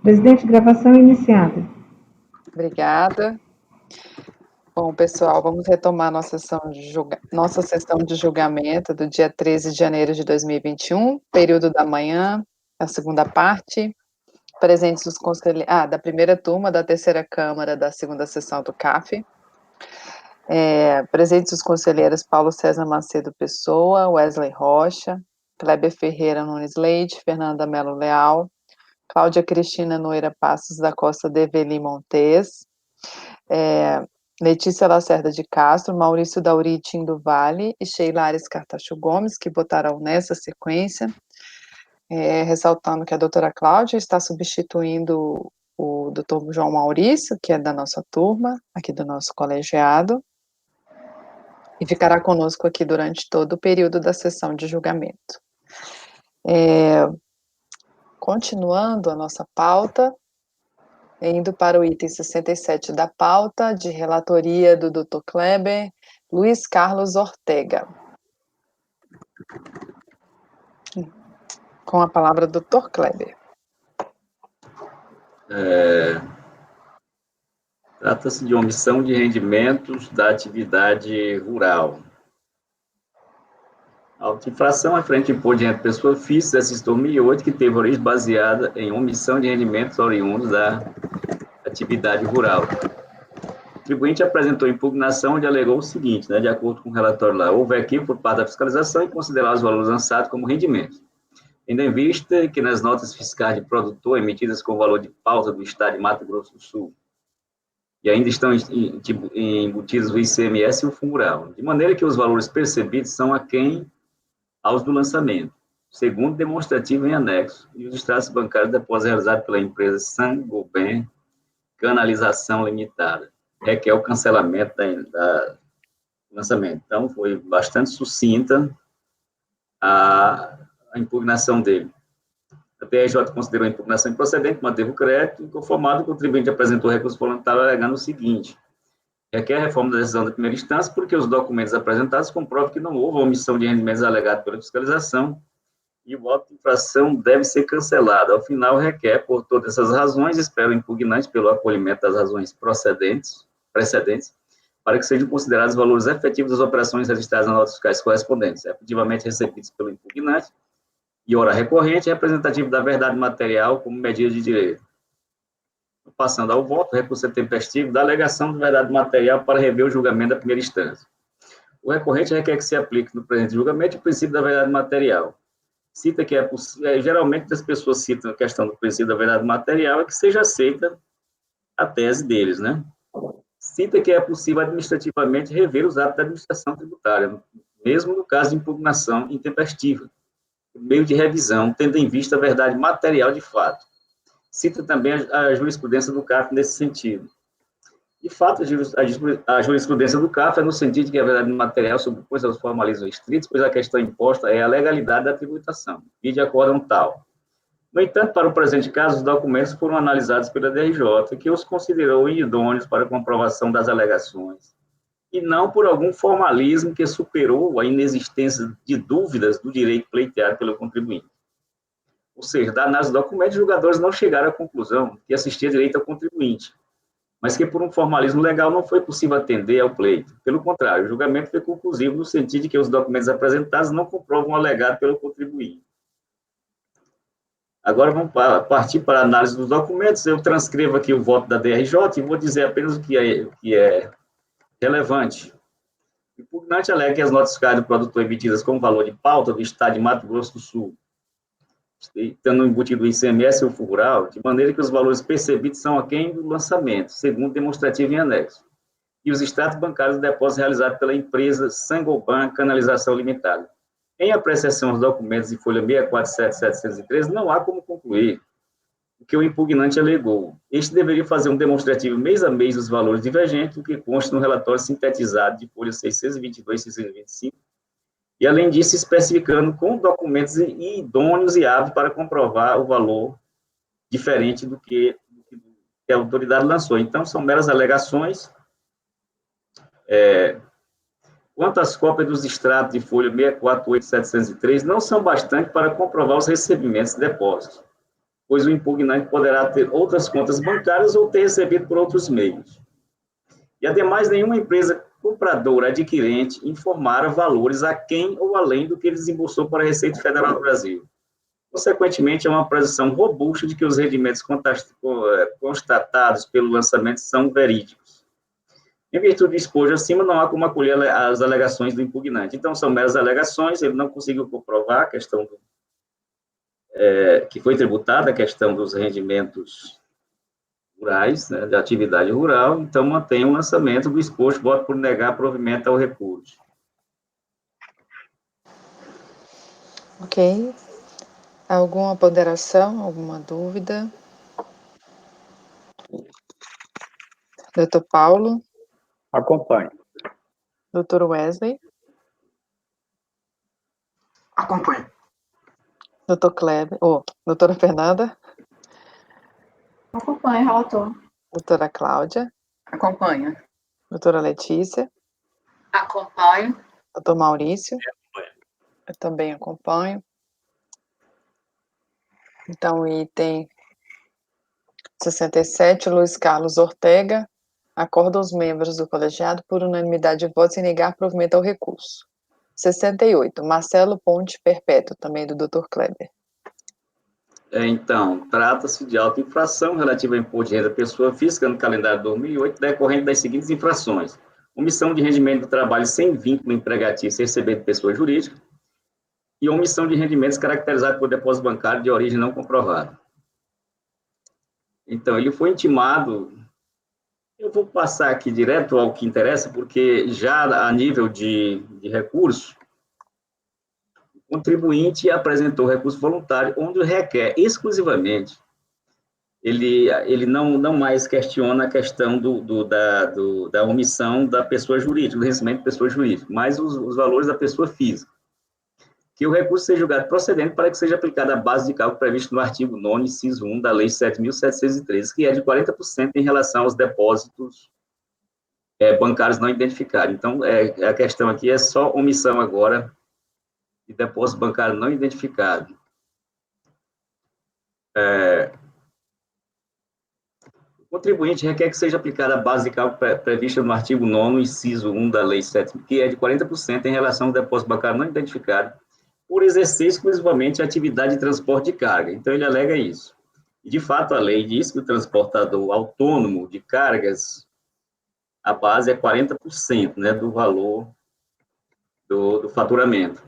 Presidente, gravação iniciada. Obrigada. Bom, pessoal, vamos retomar nossa sessão de julgamento do dia 13 de janeiro de 2021, período da manhã, a segunda parte. Presentes os conselheiros, da primeira turma da terceira Câmara da segunda sessão do CAF. Presentes os conselheiros Paulo César Macedo Pessoa, Wesley Rocha, Kleber Ferreira Nunes Leite, Fernanda Melo Leal, Cláudia Cristina Noeira Passos da Costa Develi Montes, Letícia Lacerda de Castro, Maurício Dauritin do Vale e Sheila Ares Cartacho Gomes, que votarão nessa sequência, ressaltando que a doutora Cláudia está substituindo o doutor João Maurício, que é da nossa turma, aqui do nosso colegiado, e ficará conosco aqui durante todo o período da sessão de julgamento. Continuando a nossa pauta, indo para o item 67 da pauta, de relatoria do Dr. Kleber, Luiz Carlos Ortega. Com a palavra, Dr. Kleber. Trata-se de omissão de rendimentos da atividade rural. A auto-infração é frente ao imposto de renda de pessoa física, dessa 2008, que teve origem baseada em omissão de rendimentos oriundos da atividade rural. O contribuinte apresentou impugnação onde alegou o seguinte, de acordo com o relatório lá, houve equívoco por parte da fiscalização em considerar os valores lançados como rendimentos, tendo em vista que nas notas fiscais de produtor emitidas com o valor de pauta do Estado de Mato Grosso do Sul, e ainda estão embutidos o ICMS e o fundo rural, de maneira que os valores percebidos são aquém aos do lançamento, segundo demonstrativo em anexo, e os extratos bancários de depósito realizados pela empresa Saint-Gobain Canalização Limitada, requer o cancelamento do lançamento. Então, foi bastante sucinta a impugnação dele. A TRJ considerou a impugnação improcedente, manteve o crédito, e conformado, o contribuinte apresentou recurso voluntário alegando o seguinte: requer a reforma da decisão da primeira instância porque os documentos apresentados comprovam que não houve omissão de rendimentos alegado pela fiscalização e o auto de infração deve ser cancelado. Ao final, requer, por todas essas razões, espero o impugnante pelo acolhimento das razões precedentes, para que sejam considerados os valores efetivos das operações registradas nas notas fiscais correspondentes, efetivamente recebidos pelo impugnante, e hora recorrente, representativo da verdade material como medida de direito. Passando ao voto, recurso tempestivo da alegação de verdade material para rever o julgamento da primeira instância. O recorrente requer que se aplique no presente julgamento o princípio da verdade material. Cita que é possível, geralmente as pessoas citam a questão do princípio da verdade material, é que seja aceita a tese deles, Cita que é possível administrativamente rever os atos da administração tributária, mesmo no caso de impugnação intempestiva, por meio de revisão, tendo em vista a verdade material de fato. Cita também a jurisprudência do CAF nesse sentido. De fato, a jurisprudência do CAF é no sentido de que a verdade material sobrepõe aos formalismos estritos, pois a questão imposta é a legalidade da tributação, e de acordo tal. No entanto, para o presente caso, os documentos foram analisados pela DRJ, que os considerou idôneos para comprovação das alegações, e não por algum formalismo que superou a inexistência de dúvidas do direito pleiteado pelo contribuinte. Ou seja, da análise dos documentos, os julgadores não chegaram à conclusão que assistia direito ao contribuinte, mas que por um formalismo legal não foi possível atender ao pleito. Pelo contrário, o julgamento foi conclusivo no sentido de que os documentos apresentados não comprovam o alegado pelo contribuinte. Agora vamos partir para a análise dos documentos. Eu transcrevo aqui o voto da DRJ e vou dizer apenas o que é relevante. O impugnante alega que as notas fiscais do produtor emitidas com valor de pauta do Estado de Mato Grosso do Sul, tendo embutido o ICMS e o fundo rural, de maneira que os valores percebidos são aquém do lançamento, segundo demonstrativo em anexo, e os extratos bancários do depósito realizado pela empresa Saint-Gobain Canalização Limitada. Em apreciação aos documentos de folha 647.713, não há como concluir o que o impugnante alegou. Este deveria fazer um demonstrativo mês a mês dos valores divergentes, o que consta no relatório sintetizado de folha 622 e 625, e, além disso, especificando com documentos idôneos e hábeis para comprovar o valor diferente do que a autoridade lançou. Então, são meras alegações. Quanto às cópias dos extratos de folha 648.703, não são bastantes para comprovar os recebimentos de depósitos. pois o impugnante poderá ter outras contas bancárias ou ter recebido por outros meios. E, ademais, nenhuma empresa compradora adquirente informara valores a quem ou além do que ele desembolsou para a Receita Federal do Brasil. Consequentemente, é uma presunção robusta de que os rendimentos constatados pelo lançamento são verídicos. Em virtude do exposto acima, não há como acolher as alegações do impugnante. Então, são meras alegações, ele não conseguiu comprovar a questão que foi tributada, a questão dos rendimentos rurais, né, de atividade rural, então mantém o lançamento do exposto, voto por negar provimento ao recurso. Ok. Alguma ponderação, alguma dúvida? Doutor Paulo? Acompanho. Doutor Wesley? Acompanho. Doutor Kleber? Doutora Fernanda? Acompanho, relator. Doutora Cláudia? Acompanho. Doutora Letícia? Acompanho. Doutor Maurício? Eu também acompanho. Então, item 67, Luiz Carlos Ortega, acorda os membros do colegiado por unanimidade de votos em negar provimento ao recurso. 68, Marcelo Ponte Perpétuo, também do Dr. Kleber. Então, trata-se de auto-infração relativa ao imposto de renda da pessoa física no calendário de 2008, decorrente das seguintes infrações: omissão de rendimento do trabalho sem vínculo empregatício recebido de pessoa jurídica e omissão de rendimentos caracterizado por depósito bancário de origem não comprovada. Então, ele foi intimado. Eu vou passar aqui direto ao que interessa, porque já a nível de recurso, o contribuinte apresentou recurso voluntário, onde requer exclusivamente, ele não mais questiona a questão da omissão da pessoa jurídica, do recebimento de pessoa jurídica, mas os valores da pessoa física. Que o recurso seja julgado procedente para que seja aplicada a base de cálculo prevista no artigo 9º, inciso 1 da Lei 7.713, que é de 40% em relação aos depósitos bancários não identificados. Então, a questão aqui é só omissão agora de depósito bancário não identificado. O contribuinte requer que seja aplicada a base de cálculo prevista no artigo 9º, inciso 1 da Lei 7, que é de 40% em relação ao depósito bancário não identificado, por exercer exclusivamente a atividade de transporte de carga. Então, ele alega isso. E, de fato, a lei diz que o transportador autônomo de cargas, a base é 40%, né, do valor do faturamento.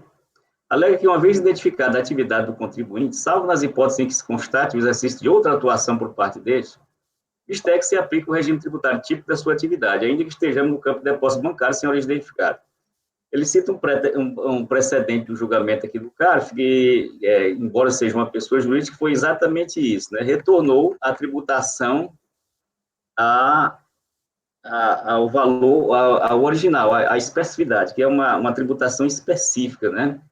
Alega que, uma vez identificada a atividade do contribuinte, salvo nas hipóteses em que se constate o exercício de outra atuação por parte deste, isto é que se aplica o regime tributário típico da sua atividade, ainda que estejamos no campo de depósito bancário sem origem identificada. Ele cita um precedente do julgamento aqui do CARF, que, embora seja uma pessoa jurídica, foi exatamente isso, né? Retornou a tributação ao valor, ao original, à especificidade, que é uma tributação específica, né?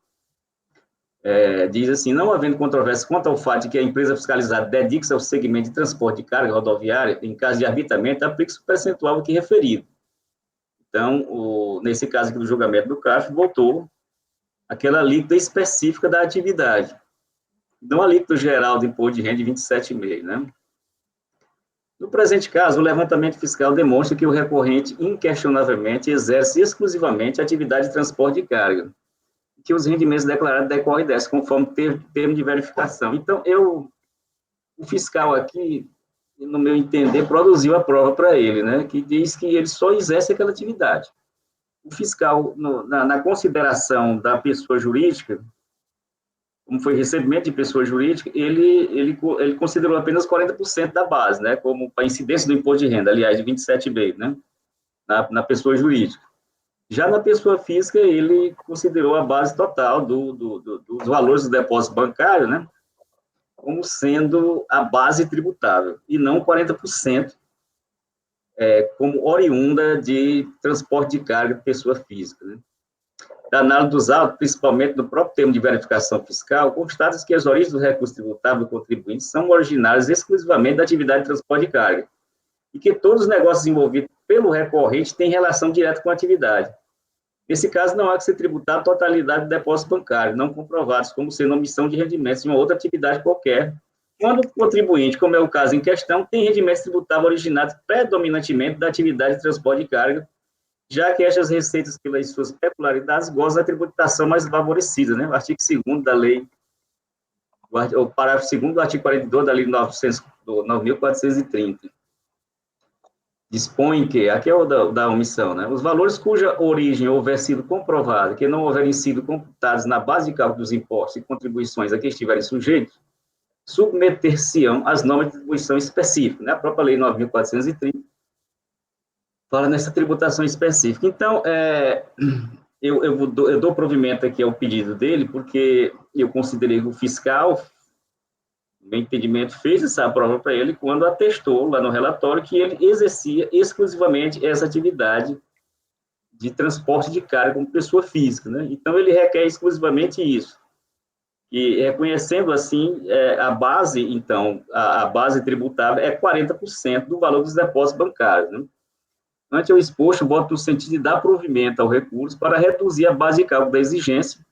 Diz assim: não havendo controvérsia quanto ao fato de que a empresa fiscalizada dedique-se ao segmento de transporte de carga rodoviária, em caso de arbitamento, aplica-se o percentual aqui referido. Então, nesse caso aqui do julgamento do CARF, voltou aquela alíquota específica da atividade, não a alíquota geral do imposto de renda de 27,5%, né? No presente caso, o levantamento fiscal demonstra que o recorrente, inquestionavelmente, exerce exclusivamente a atividade de transporte de carga, que os rendimentos declarados decorrem dessa, conforme termo de verificação. Então, o fiscal aqui, no meu entender, produziu a prova para ele, né, que diz que ele só exerce aquela atividade. O fiscal, na consideração da pessoa jurídica, como foi recebimento de pessoa jurídica, ele considerou apenas 40% da base, né, como a incidência do imposto de renda, aliás, de 27,5%, né, na pessoa jurídica. Já na pessoa física, ele considerou a base total dos valores do depósito bancário, né, como sendo a base tributável, e não 40%, como oriunda de transporte de carga de pessoa física, né. Da análise dos autos, principalmente no próprio termo de verificação fiscal, constata-se que as origens do recurso tributável do contribuinte são originárias exclusivamente da atividade de transporte de carga, e que todos os negócios envolvidos pelo recorrente têm relação direta com a atividade. Nesse caso, não há que se tributar a totalidade do depósito bancário, não comprovados como sendo omissão de rendimentos de uma outra atividade qualquer, Quando o contribuinte, como é o caso em questão, tem rendimentos tributáveis originados predominantemente da atividade de transporte de carga, já que estas receitas, pelas suas peculiaridades, gozam da tributação mais favorecida, né? O artigo 2º da lei, o parágrafo 2º do artigo 42 da lei 9.430, dispõe que, aqui é o da omissão, né? Os valores cuja origem houver sido comprovada, que não houverem sido computados na base de cálculo dos impostos e contribuições a que estiverem sujeitos, submeter-se-ão às normas de tribuição específicas, né? A própria lei 9.430 fala nessa tributação específica. Então, eu dou provimento aqui ao pedido dele, porque eu considerei que o fiscal, no meu entendimento, fez essa prova para ele quando atestou lá no relatório que ele exercia exclusivamente essa atividade de transporte de carga como pessoa física, né? Então, ele requer exclusivamente isso. E reconhecendo assim, a base, então, a base tributável é 40% do valor dos depósitos bancários, né? Ante o exposto, voto no sentido de dar provimento ao recurso para reduzir a base de cálculo da exigência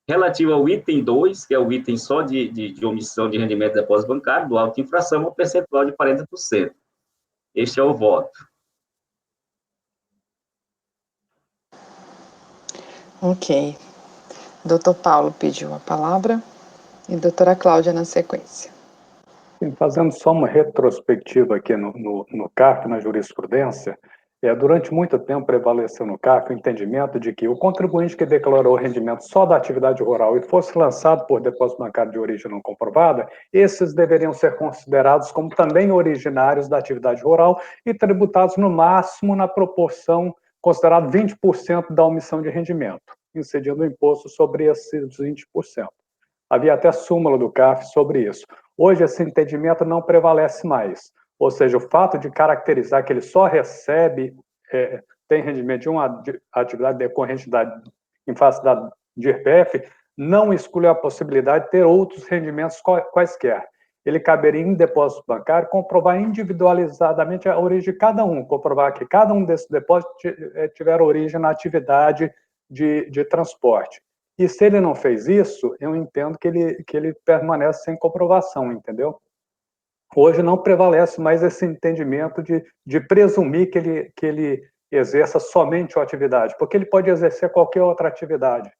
relativa ao item 2, que é o item só de omissão de rendimento de depósito bancário, do auto infração, ao percentual de 40%. Este é o voto. Ok. Doutor Paulo pediu a palavra e doutora Cláudia na sequência. Sim, fazendo só uma retrospectiva aqui no CARF, na jurisprudência, durante muito tempo prevaleceu no CARF o entendimento de que o contribuinte que declarou rendimento só da atividade rural e fosse lançado por depósito bancário de origem não comprovada, esses deveriam ser considerados como também originários da atividade rural e tributados no máximo na proporção considerada 20% da omissão de rendimento, incidindo o imposto sobre esses 20%. Havia até súmula do CARF sobre isso. Hoje, esse entendimento não prevalece mais. Ou seja, o fato de caracterizar que ele só recebe, tem rendimento de uma atividade decorrente em face de IRPF, não exclui a possibilidade de ter outros rendimentos quaisquer. Ele caberia em depósito bancário comprovar individualizadamente a origem de cada um, comprovar que cada um desses depósitos tiver origem na atividade de transporte. E se ele não fez isso, eu entendo que ele permanece sem comprovação, entendeu? Hoje não prevalece mais esse entendimento de presumir que ele exerça somente a atividade, porque ele pode exercer qualquer outra atividade.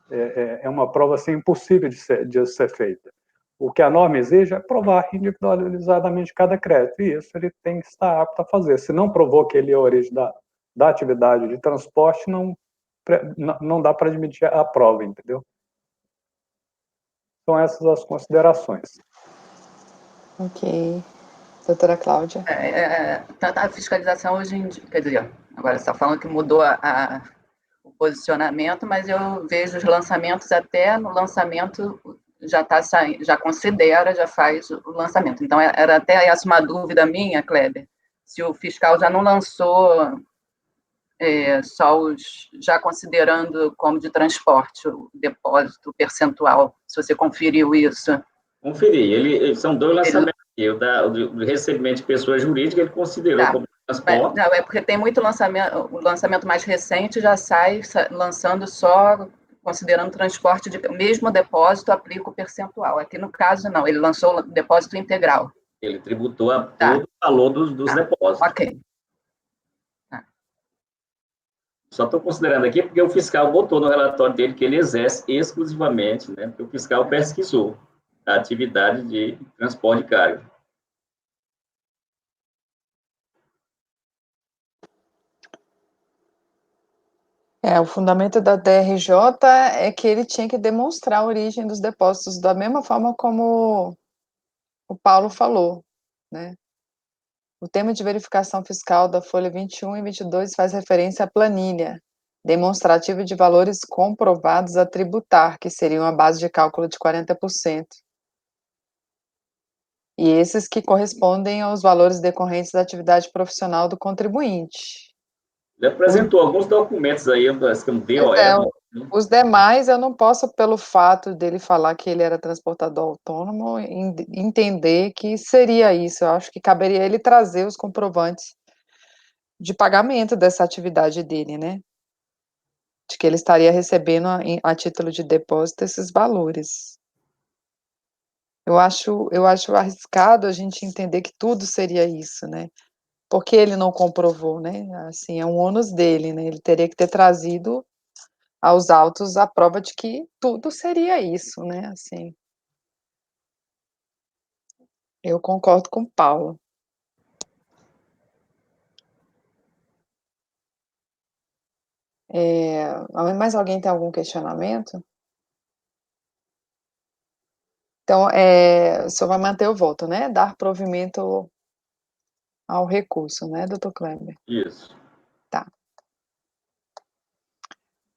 É uma prova assim, impossível de ser feita. O que a norma exige é provar individualizadamente cada crédito, e isso ele tem que estar apto a fazer. Se não provou que ele é a origem da atividade de transporte, não dá para admitir a prova, entendeu? São essas as considerações. Ok. Doutora Cláudia. A fiscalização hoje em dia, quer dizer, agora você está falando que mudou o posicionamento, mas eu vejo os lançamentos até no lançamento já está saindo, já considera, já faz o lançamento. Então, era até essa uma dúvida minha, Kleber, se o fiscal já não lançou só já considerando como de transporte o depósito o percentual, se você conferiu isso. Conferi, são dois lançamentos. O recebimento de pessoa jurídica, ele considerou como transporte. Não, é porque tem muito lançamento, o lançamento mais recente já sai lançando só, considerando transporte, o mesmo depósito aplica o percentual. Aqui no caso, não, ele lançou o depósito integral. Ele tributou a todo o valor dos depósitos. Ok. Só estou considerando aqui porque o fiscal botou no relatório dele que ele exerce exclusivamente, né? Porque o fiscal pesquisou a atividade de transporte de carga. O fundamento da DRJ é que ele tinha que demonstrar a origem dos depósitos da mesma forma como o Paulo falou, né? O termo de verificação fiscal da folha 21 e 22 faz referência à planilha demonstrativa de valores comprovados a tributar, que seriam a base de cálculo de 40%. E esses que correspondem aos valores decorrentes da atividade profissional do contribuinte. Ele apresentou alguns documentos aí, parece que um DOE. Os demais, eu não posso, pelo fato dele falar que ele era transportador autônomo, entender que seria isso. Eu acho que caberia ele trazer os comprovantes de pagamento dessa atividade dele, né? De que ele estaria recebendo a título de depósito esses valores. Eu acho arriscado a gente entender que tudo seria isso, né? Porque ele não comprovou, né? Assim, é um ônus dele, né? Ele teria que ter trazido aos autos a prova de que tudo seria isso, né? Assim, eu concordo com Paulo. Mais alguém tem algum questionamento? Então, o senhor vai manter o voto, né? Dar provimento ao recurso, né, doutor Kleber? Isso. Tá.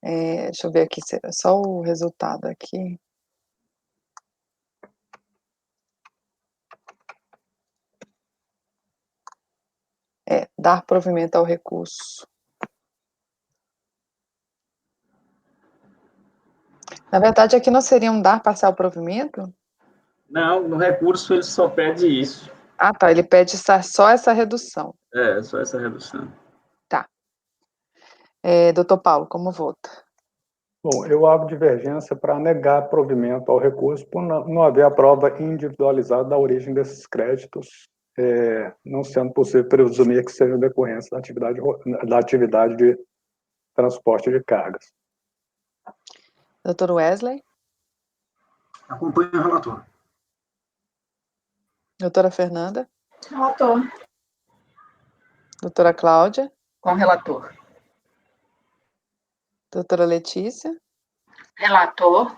Deixa eu ver aqui, só o resultado aqui. Dar provimento ao recurso. Na verdade, aqui não seria um dar parcial provimento? Não, no recurso ele só pede isso. Ah, tá, ele pede só essa redução. Só essa redução. Tá. Doutor Paulo, como vota? Bom, eu abro divergência para negar provimento ao recurso por não haver a prova individualizada da origem desses créditos, não sendo possível presumir que seja decorrência da atividade de transporte de cargas. Doutor Wesley? Acompanho o relator. Doutora Fernanda? Relator. Doutora Cláudia? Com relator. Doutora Letícia? Relator.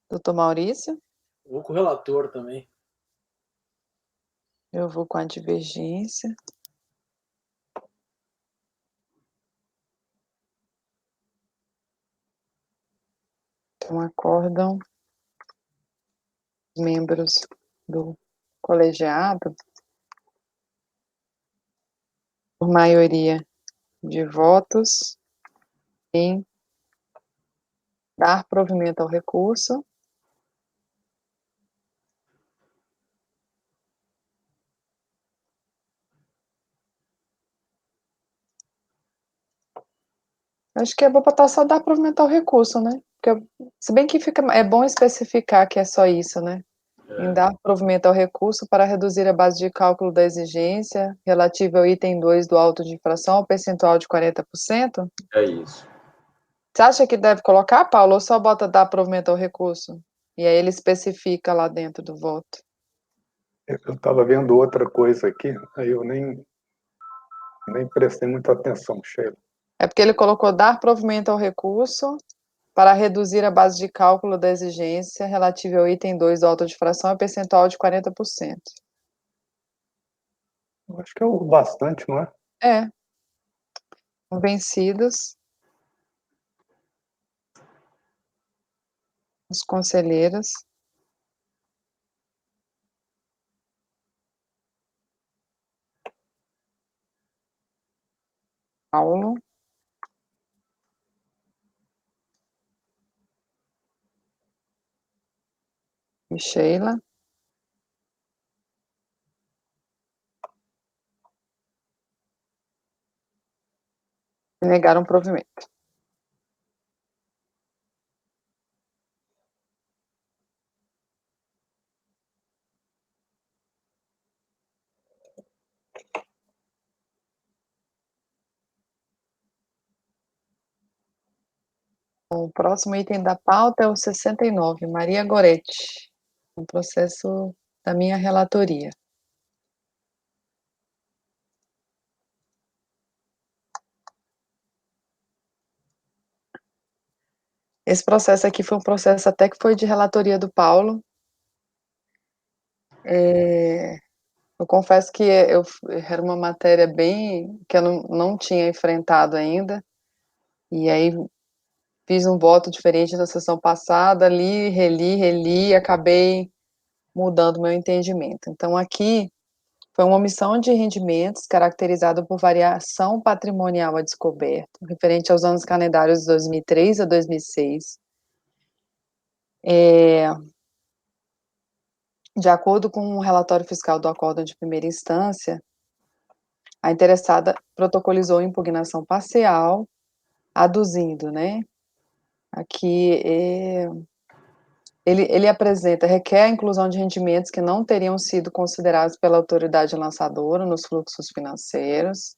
Doutor Maurício? Vou com o relator também. Eu vou com a divergência. Então, acordam os membros do colegiado, por maioria de votos, em dar provimento ao recurso. Acho que é bom botar só dar provimento ao recurso, né? Porque, se bem que é bom especificar que é só isso, né? Em dar provimento ao recurso para reduzir a base de cálculo da exigência relativa ao item 2 do auto de infração ao percentual de 40%. É isso. Você acha que deve colocar, Paulo, ou só bota dar provimento ao recurso? E aí ele especifica lá dentro do voto. Eu estava vendo outra coisa aqui, aí eu nem prestei muita atenção, Sheila. É porque ele colocou dar provimento ao recurso para reduzir a base de cálculo da exigência relativa ao item 2 do auto de infração a percentual de 40%. Eu acho que é o bastante, não é? Vencidos os conselheiros Paulo, e Sheila, e negaram provimento. O próximo item da pauta é o 69, Maria Goretti, um processo da minha relatoria. Esse processo aqui foi um processo até que foi de relatoria do Paulo. Eu confesso que era uma matéria que eu não tinha enfrentado ainda, e aí fiz um voto diferente da sessão passada, reli, e acabei mudando meu entendimento. Então, aqui foi uma omissão de rendimentos caracterizada por variação patrimonial a descoberto, referente aos anos calendários de 2003 a 2006. De acordo com o relatório fiscal do acórdão de primeira instância, a interessada protocolizou impugnação parcial, aduzindo, né, aqui ele apresenta, requer a inclusão de rendimentos que não teriam sido considerados pela autoridade lançadora nos fluxos financeiros,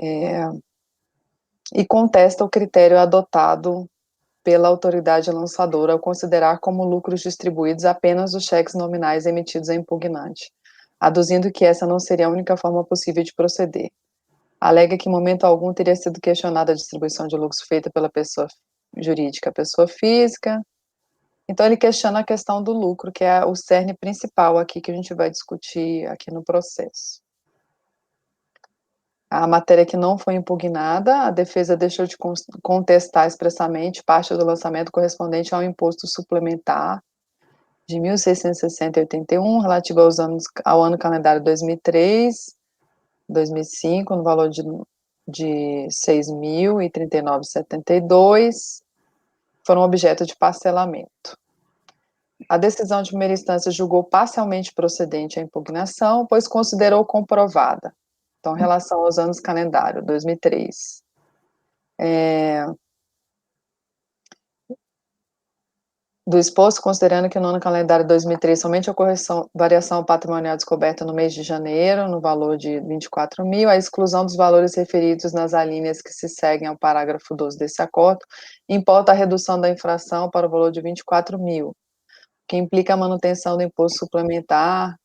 e contesta o critério adotado pela autoridade lançadora ao considerar como lucros distribuídos apenas os cheques nominais emitidos a impugnante, aduzindo que essa não seria a única forma possível de proceder. Alega que em momento algum teria sido questionada a distribuição de lucros feita pela pessoa jurídica à pessoa física. Então, ele questiona a questão do lucro, que é o cerne principal aqui que a gente vai discutir aqui no processo. A matéria que não foi impugnada, a defesa deixou de contestar expressamente parte do lançamento correspondente ao imposto suplementar de 1.660,81, relativo ao ano calendário 2003, 2005, no valor de 6.039,72, foram objeto de parcelamento. A decisão de primeira instância julgou parcialmente procedente a impugnação, pois considerou comprovada. Então, em relação aos anos calendário, 2003, do exposto, considerando que no ano calendário 2003 somente a variação patrimonial descoberta no mês de janeiro, no valor de 24 mil, a exclusão dos valores referidos nas alíneas que se seguem ao parágrafo 12 desse acordo, importa a redução da infração para o valor de 24 mil, que implica a manutenção do imposto suplementar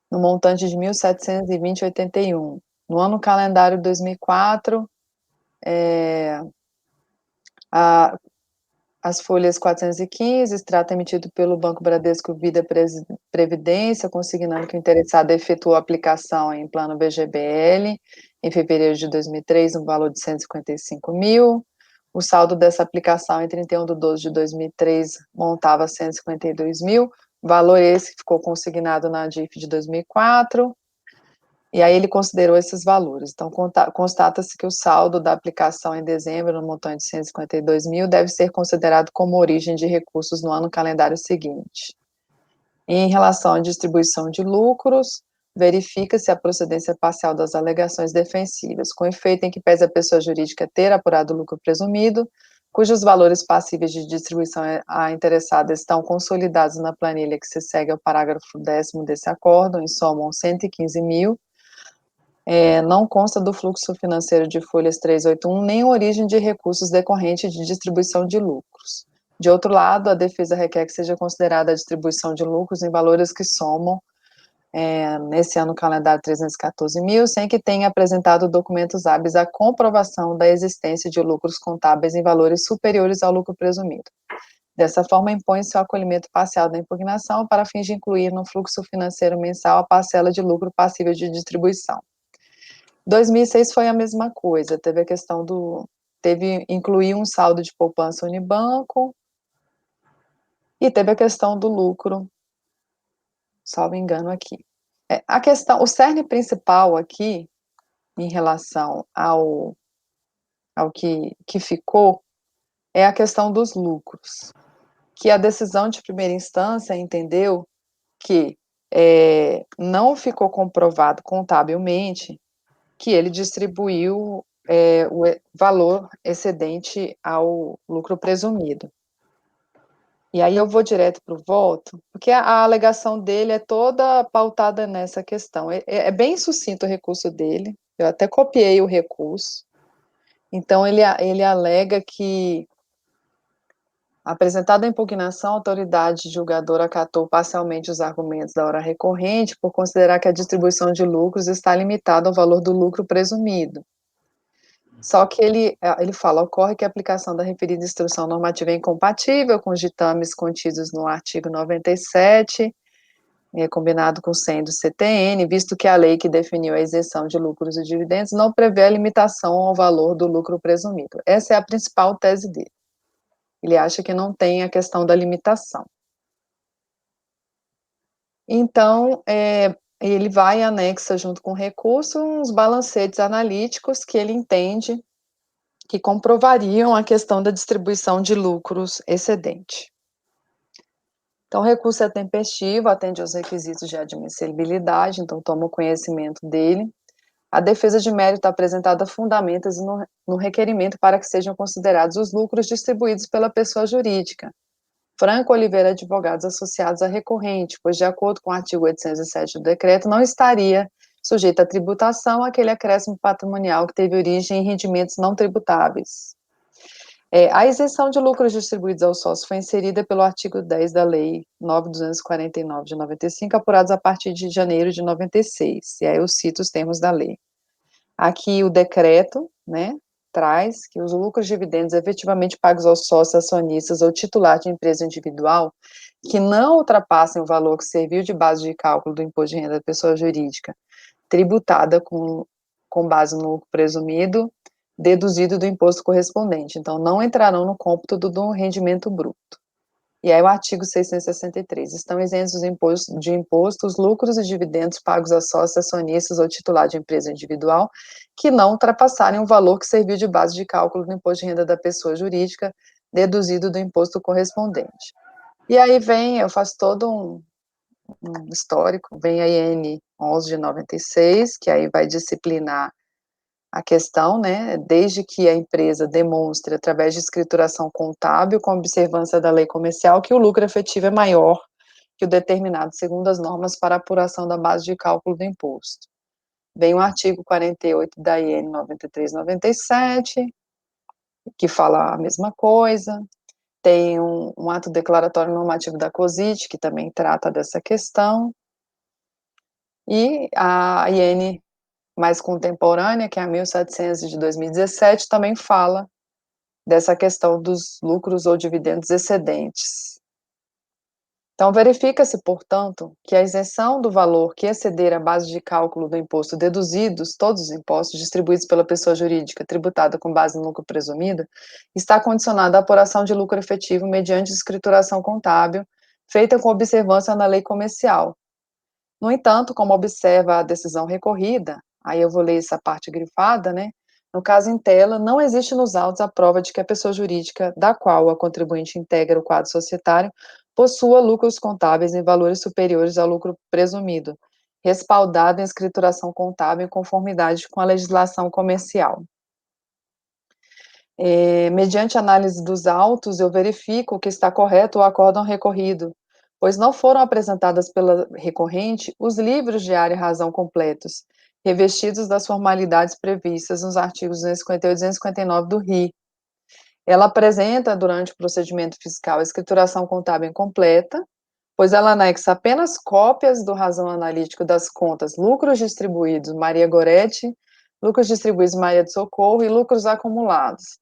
no montante de 1.720,81. No ano calendário 2004, as folhas 415, extrato emitido pelo Banco Bradesco Vida Previdência, consignando que o interessado efetuou a aplicação em plano BGBL em fevereiro de 2003, no valor de 155 mil. O saldo dessa aplicação em 31/12 de 2003 montava 152 mil, valor esse que ficou consignado na DIF de 2004, e aí ele considerou esses valores. Então, constata-se que o saldo da aplicação em dezembro, no montante de 152 mil, deve ser considerado como origem de recursos no ano calendário seguinte. Em relação à distribuição de lucros, verifica-se a procedência parcial das alegações defensivas, com efeito em que pese a pessoa jurídica ter apurado o lucro presumido, cujos valores passíveis de distribuição à interessada estão consolidados na planilha que se segue ao parágrafo 10º desse acordo, em soma 115 mil, não consta do fluxo financeiro de folhas 381 nem origem de recursos decorrente de distribuição de lucros. De outro lado, a defesa requer que seja considerada a distribuição de lucros em valores que somam, nesse ano calendário 314 mil, sem que tenha apresentado documentos hábeis à comprovação da existência de lucros contábeis em valores superiores ao lucro presumido. Dessa forma, impõe-se o acolhimento parcial da impugnação para fins de incluir no fluxo financeiro mensal a parcela de lucro passível de distribuição. 2006 foi a mesma coisa, teve a questão incluir um saldo de poupança Unibanco, e teve a questão do lucro, salvo engano aqui. O cerne principal aqui, em relação ao que ficou, é a questão dos lucros, que a decisão de primeira instância entendeu que não ficou comprovado contabilmente que ele distribuiu o valor excedente ao lucro presumido. E aí eu vou direto para o voto, porque a alegação dele é toda pautada nessa questão. É bem sucinto o recurso dele, eu até copiei o recurso. Então, ele alega que, apresentada a impugnação, a autoridade julgadora acatou parcialmente os argumentos da hora recorrente por considerar que a distribuição de lucros está limitada ao valor do lucro presumido. Só que ele fala, ocorre que a aplicação da referida instrução normativa é incompatível com os ditames contidos no artigo 97, combinado com o 100 do CTN, visto que a lei que definiu a isenção de lucros e dividendos não prevê a limitação ao valor do lucro presumido. Essa é a principal tese dele. Ele acha que não tem a questão da limitação. Então, ele vai e anexa, junto com o recurso, uns balancetes analíticos que ele entende que comprovariam a questão da distribuição de lucros excedente. Então, o recurso é tempestivo, atende aos requisitos de admissibilidade, então toma o conhecimento dele. A defesa de mérito apresentada fundamenta-se no requerimento para que sejam considerados os lucros distribuídos pela pessoa jurídica, Franco Oliveira Advogados associados à recorrente, pois, de acordo com o artigo 807 do decreto, não estaria sujeito à tributação aquele acréscimo patrimonial que teve origem em rendimentos não tributáveis. A isenção de lucros distribuídos aos sócios foi inserida pelo artigo 10 da Lei 9.249 de 95, apurados a partir de janeiro de 96, e aí eu cito os termos da lei. Aqui o decreto, né, traz que os lucros dividendos efetivamente pagos aos sócios, acionistas ou titular de empresa individual que não ultrapassem o valor que serviu de base de cálculo do imposto de renda da pessoa jurídica, tributada com base no lucro presumido, deduzido do imposto correspondente. Então, não entrarão no cômputo do rendimento bruto. E aí o artigo 663, estão isentos de imposto os lucros e dividendos pagos a sócios, acionistas ou titular de empresa individual que não ultrapassarem o valor que serviu de base de cálculo do imposto de renda da pessoa jurídica, deduzido do imposto correspondente. E aí vem, eu faço todo um histórico, vem a IN 11 de 96, que aí vai disciplinar a questão, né, desde que a empresa demonstre, através de escrituração contábil, com observância da lei comercial, que o lucro efetivo é maior que o determinado segundo as normas para apuração da base de cálculo do imposto. Vem o artigo 48 da IN 93/97, que fala a mesma coisa. Tem um ato declaratório normativo da COSIT, que também trata dessa questão. E a IN mais contemporânea, que é a 1700 de 2017, também fala dessa questão dos lucros ou dividendos excedentes. Então, verifica-se, portanto, que a isenção do valor que exceder a base de cálculo do imposto deduzidos, todos os impostos distribuídos pela pessoa jurídica tributada com base no lucro presumido, está condicionada à apuração de lucro efetivo mediante escrituração contábil, feita com observância na lei comercial. No entanto, como observa a decisão recorrida, aí eu vou ler essa parte grifada, né? No caso em tela, não existe nos autos a prova de que a pessoa jurídica da qual a contribuinte integra o quadro societário possua lucros contábeis em valores superiores ao lucro presumido, respaldado em escrituração contábil em conformidade com a legislação comercial. Mediante análise dos autos, eu verifico que está correto o acórdão recorrido, pois não foram apresentadas pela recorrente os livros de área e razão completos, revestidos das formalidades previstas nos artigos 258 e 259 do RI. Ela apresenta, durante o procedimento fiscal, a escrituração contábil incompleta, pois ela anexa apenas cópias do razão analítico das contas lucros distribuídos Maria Goretti, lucros distribuídos Maria de Socorro e lucros acumulados,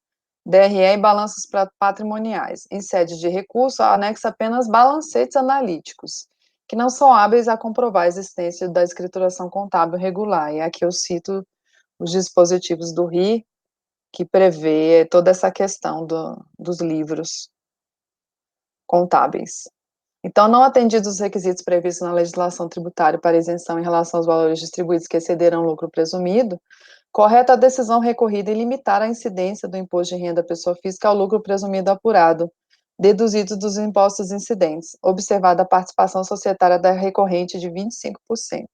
DRE e balanços patrimoniais. Em sede de recurso, anexa apenas balancetes analíticos, que não são hábeis a comprovar a existência da escrituração contábil regular. E aqui eu cito os dispositivos do RI, que prevê toda essa questão dos livros contábeis. Então, não atendidos os requisitos previstos na legislação tributária para isenção em relação aos valores distribuídos que excederam o lucro presumido, correta a decisão recorrida em limitar a incidência do imposto de renda da pessoa física ao lucro presumido apurado, deduzido dos impostos incidentes, observada a participação societária da recorrente de 25%.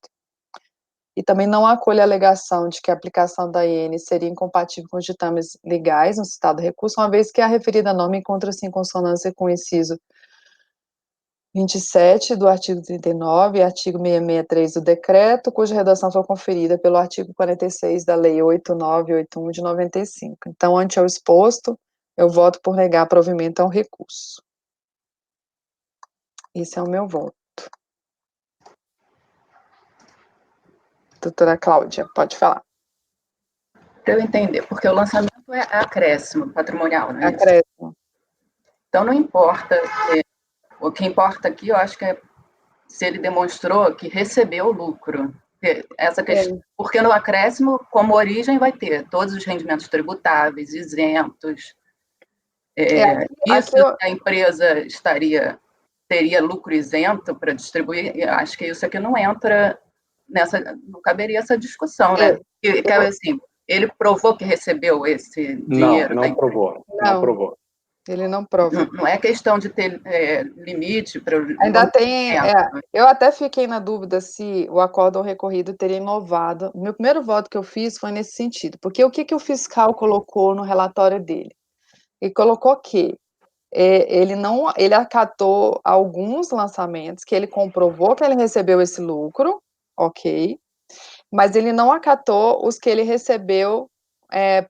E também não acolhe a alegação de que a aplicação da IN seria incompatível com os ditames legais no citado recurso, uma vez que a referida norma encontra-se em consonância com o inciso 27 do artigo 39 e artigo 663 do decreto, cuja redação foi conferida pelo artigo 46 da Lei 8981 de 95. Então, ante ao exposto, eu voto por negar provimento ao recurso. Esse é o meu voto. Doutora Cláudia, pode falar. Para eu entender, porque o lançamento é acréscimo patrimonial, né? Acréscimo. Então, não importa, o que importa aqui, eu acho que é se ele demonstrou que recebeu o lucro. Essa questão, porque no acréscimo, como origem, vai ter todos os rendimentos tributáveis, isentos. A empresa teria lucro isento para distribuir, eu acho que isso aqui não entra não caberia essa discussão, né? Assim, ele provou que recebeu esse dinheiro? Não provou. Não provou. Ele não prova. Não é questão de ter limite para... Ainda tem... eu até fiquei na dúvida se o acórdão recorrido teria inovado. O meu primeiro voto que eu fiz foi nesse sentido, porque o que o fiscal colocou no relatório dele? Ele colocou que ele acatou alguns lançamentos que ele comprovou que ele recebeu esse lucro, ok, mas ele não acatou os que ele recebeu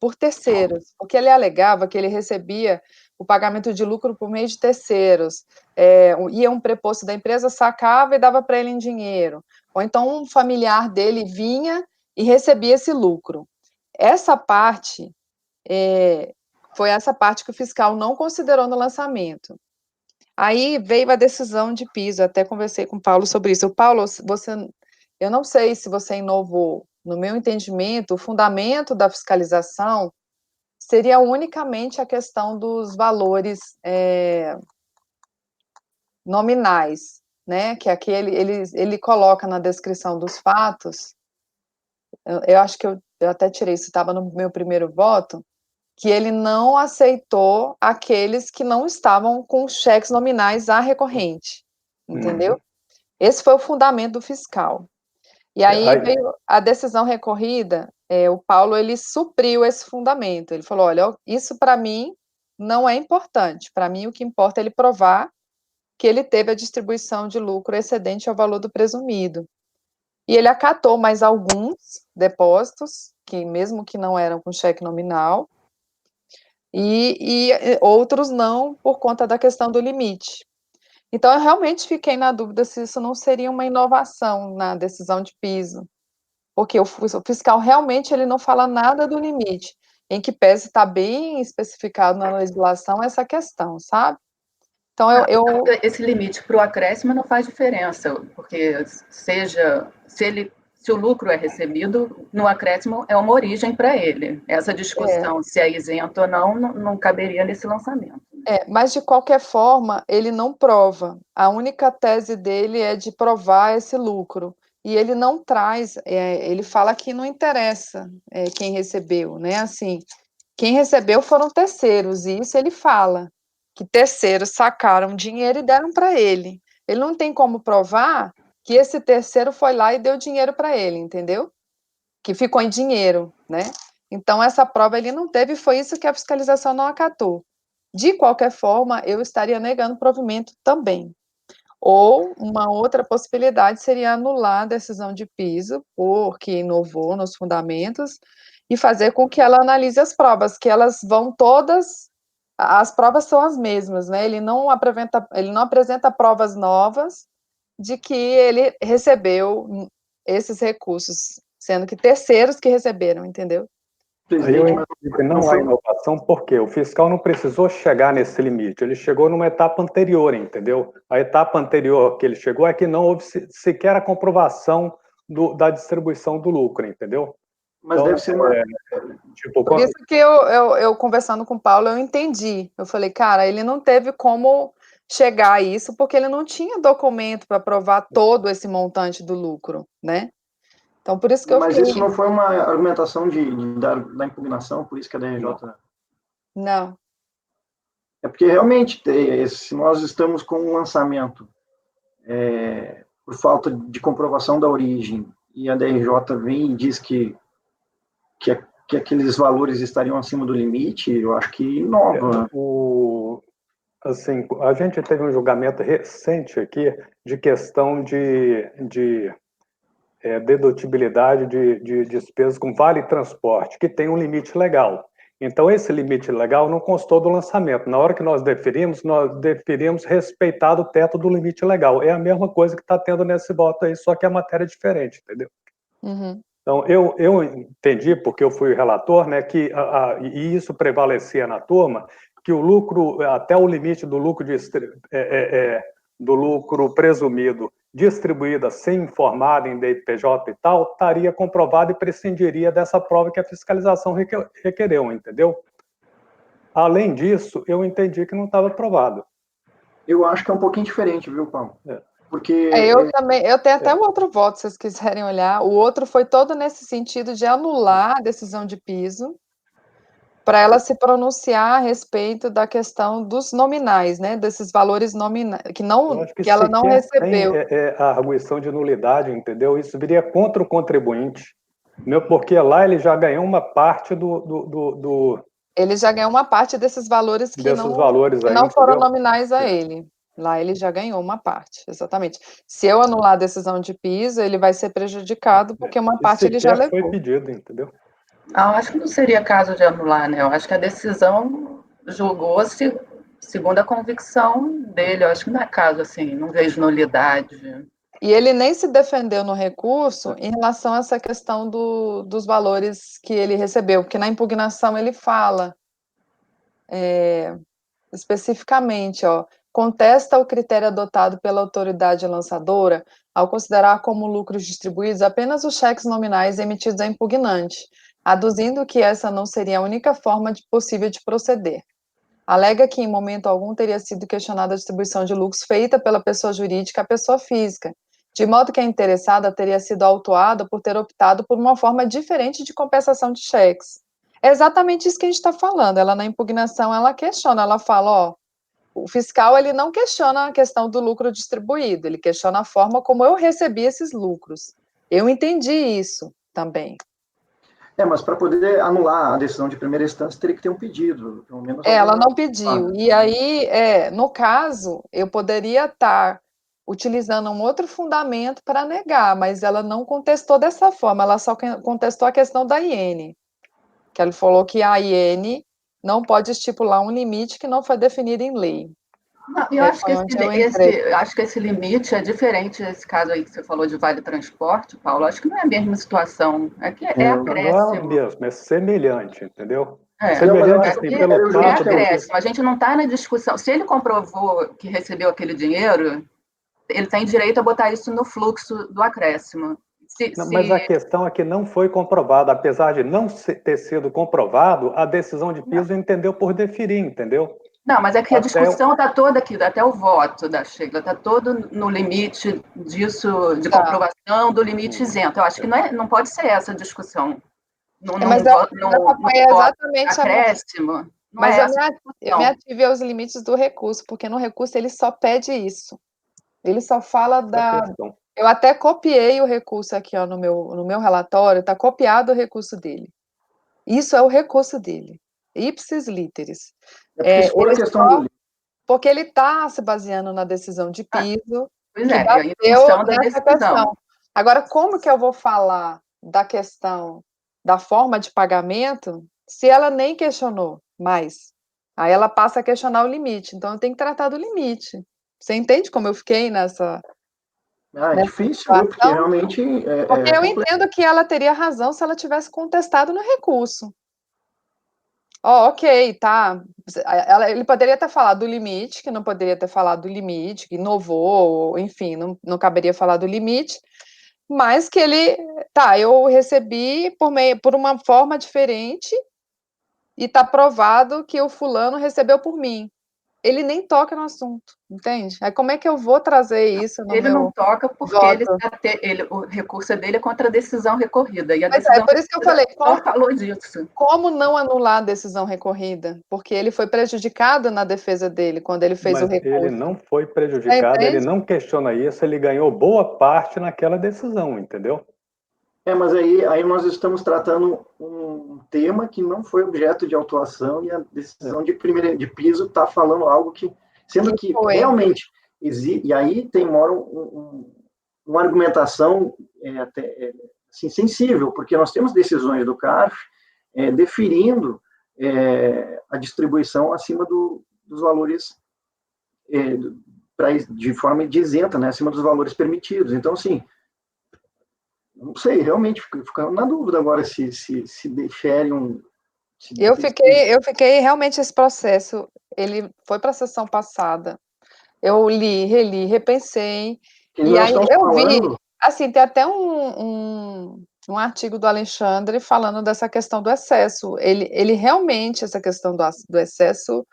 por terceiros, porque ele alegava que ele recebia o pagamento de lucro por meio de terceiros, ia um preposto da empresa, sacava e dava para ele em dinheiro, ou então um familiar dele vinha e recebia esse lucro. Essa parte, foi essa parte que o fiscal não considerou no lançamento. Aí veio a decisão de piso, até conversei com o Paulo sobre isso. Paulo, eu não sei se você inovou, no meu entendimento, o fundamento da fiscalização seria unicamente a questão dos valores nominais, né, que aqui ele coloca na descrição dos fatos, eu acho que eu até tirei isso, estava no meu primeiro voto, que ele não aceitou aqueles que não estavam com cheques nominais à recorrente, entendeu? Esse foi o fundamento do fiscal. E aí veio a decisão recorrida, o Paulo, ele supriu esse fundamento, ele falou, olha, isso para mim não é importante, para mim o que importa é ele provar que ele teve a distribuição de lucro excedente ao valor do presumido. E ele acatou mais alguns depósitos, que mesmo que não eram com cheque nominal, e outros não, por conta da questão do limite. Então, eu realmente fiquei na dúvida se isso não seria uma inovação na decisão de piso, porque o fiscal realmente ele não fala nada do limite, em que pese está bem especificado na legislação essa questão, sabe? Então, esse limite para o acréscimo não faz diferença, porque se o lucro é recebido, no acréscimo é uma origem para ele. Essa discussão se é isento ou não caberia nesse lançamento. Mas de qualquer forma, ele não prova. A única tese dele é de provar esse lucro. E ele não traz, ele fala que não interessa quem recebeu, né? Assim, quem recebeu foram terceiros, e isso ele fala, que terceiros sacaram dinheiro e deram para ele. Ele não tem como provar que esse terceiro foi lá e deu dinheiro para ele, entendeu? Que ficou em dinheiro, né? Então, essa prova ele não teve, e foi isso que a fiscalização não acatou. De qualquer forma, eu estaria negando provimento também. Ou uma outra possibilidade seria anular a decisão de piso, porque inovou nos fundamentos, e fazer com que ela analise as provas, que elas vão todas, as provas são as mesmas, né? Ele não apresenta provas novas de que ele recebeu esses recursos, sendo que terceiros que receberam, entendeu? Aí eu entendi que não há inovação, porque o fiscal não precisou chegar nesse limite, ele chegou numa etapa anterior, entendeu? A etapa anterior que ele chegou é que não houve sequer a comprovação da distribuição do lucro, entendeu? Mas então, deve ser uma... Por isso que eu conversando com o Paulo, eu entendi. Eu falei, cara, ele não teve como chegar a isso, porque ele não tinha documento para provar todo esse montante do lucro, né? Então, por isso que Mas isso não foi uma argumentação da impugnação, por isso que a DRJ... Não. É porque, realmente, se nós estamos com um lançamento por falta de comprovação da origem, e a DRJ vem e diz que aqueles valores estariam acima do limite, eu acho que inova. Assim, a gente teve um julgamento recente aqui de questão de dedutibilidade de despesas com vale transporte, que tem um limite legal. Então, esse limite legal não constou do lançamento. Na hora que nós deferimos respeitado o teto do limite legal. É a mesma coisa que está tendo nesse voto aí, só que a matéria é diferente, entendeu? Uhum. Então, eu entendi, porque eu fui relator, né, que e isso prevalecia na turma, que o lucro, até o limite do lucro, do lucro presumido distribuída sem informada em DPJ e tal, estaria comprovado e prescindiria dessa prova que a fiscalização requereu, entendeu? Além disso, eu entendi que não estava provado. Eu acho que é um pouquinho diferente, viu, Paulo? Porque... eu tenho até um outro voto, se vocês quiserem olhar. O outro foi todo nesse sentido de anular a decisão de piso, para ela se pronunciar a respeito da questão dos nominais, né, desses valores nominais, que ela não recebeu. A arguição de nulidade, entendeu? Isso viria contra o contribuinte, porque lá ele já ganhou uma parte Ele já ganhou uma parte desses valores que Desses valores aí, não foram entendeu? nominais a ele. Lá ele já ganhou uma parte, exatamente. Se eu anular a decisão de piso, ele vai ser prejudicado, porque uma E parte ele já sequer foi levou. pedido, entendeu? Eu acho que não seria caso de anular, né? Eu acho que a decisão julgou-se segundo a convicção dele. Eu acho que não é caso assim, não vejo nulidade. E ele nem se defendeu no recurso em relação a essa questão dos valores que ele recebeu, porque na impugnação ele fala especificamente, contesta o critério adotado pela autoridade lançadora ao considerar como lucros distribuídos apenas os cheques nominais emitidos a impugnante, aduzindo que essa não seria a única forma possível de proceder. Alega que em momento algum teria sido questionada a distribuição de lucros feita pela pessoa jurídica à pessoa física, de modo que a interessada teria sido autuada por ter optado por uma forma diferente de compensação de cheques. É exatamente isso que a gente está falando. Ela, na impugnação, ela questiona, ela fala, o fiscal, ele não questiona a questão do lucro distribuído, ele questiona a forma como eu recebi esses lucros. Eu entendi isso também. Mas para poder anular a decisão de primeira instância, teria que ter um pedido, pelo menos. Ela não pediu. E aí, no caso, eu poderia estar utilizando um outro fundamento para negar, mas ela não contestou dessa forma, ela só contestou a questão da iene, que ela falou que a iene não pode estipular um limite que não foi definido em lei. Não, eu acho que esse limite é diferente desse caso aí que você falou de vale transporte, Paulo. Acho que não é a mesma situação. Aqui é acréscimo. Não é mesmo, é semelhante, entendeu? É, Semelhante, assim, pelo fato do... acréscimo. A gente não está na discussão. Se ele comprovou que recebeu aquele dinheiro, ele tem direito a botar isso no fluxo do acréscimo. Mas a questão é que não foi comprovado. Apesar de não ter sido comprovado, a decisão de piso entendeu por deferir, entendeu? Não, mas é que a discussão está toda aqui, até o voto da Sheila, está todo no limite disso, de comprovação do limite isento. Eu acho que não pode ser essa a discussão. Mas é exatamente acréscimo. Mas eu me ativei aos limites do recurso, porque no recurso ele só pede isso. Ele só fala da... Eu até copiei o recurso aqui, no meu relatório, está copiado o recurso dele. Isso é o recurso dele. Ipsis literis. Porque ele está se baseando na decisão de piso, que bateu nessa questão. Agora, como que eu vou falar da questão da forma de pagamento se ela nem questionou mais? Aí ela passa a questionar o limite. Então, eu tenho que tratar do limite. Você entende como eu fiquei nessa... É difícil, viu? Porque realmente... Porque eu entendo que ela teria razão se ela tivesse contestado no recurso. Ok, tá. Ele poderia ter falado do limite, que não poderia ter falado do limite, que inovou, enfim, não caberia falar do limite, mas que ele... Tá, eu recebi por uma forma diferente e tá provado que o fulano recebeu por mim. Ele nem toca no assunto, entende? Aí como é que eu vou trazer isso no ele meu não toca porque o recurso dele é contra a decisão recorrida. E a Mas decisão por isso que eu falei, só falou disso. Como não anular a decisão recorrida? Porque ele foi prejudicado na defesa dele quando ele fez o recurso. Ele não foi prejudicado, ele não questiona isso, ele ganhou boa parte naquela decisão, entendeu? Mas aí nós estamos tratando um tema que não foi objeto de autuação e a decisão de piso está falando algo que, sendo que realmente existe, e aí mora uma argumentação assim, sensível, porque nós temos decisões do CARF deferindo a distribuição acima dos valores de forma isenta, né, acima dos valores permitidos. Então, assim, não sei, realmente, ficando na dúvida agora se difere um... Eu fiquei realmente esse processo, ele foi para a sessão passada, eu li, reli, repensei, e aí eu vi, assim, tem até um artigo do Alexandre falando dessa questão do excesso, ele realmente, essa questão do excesso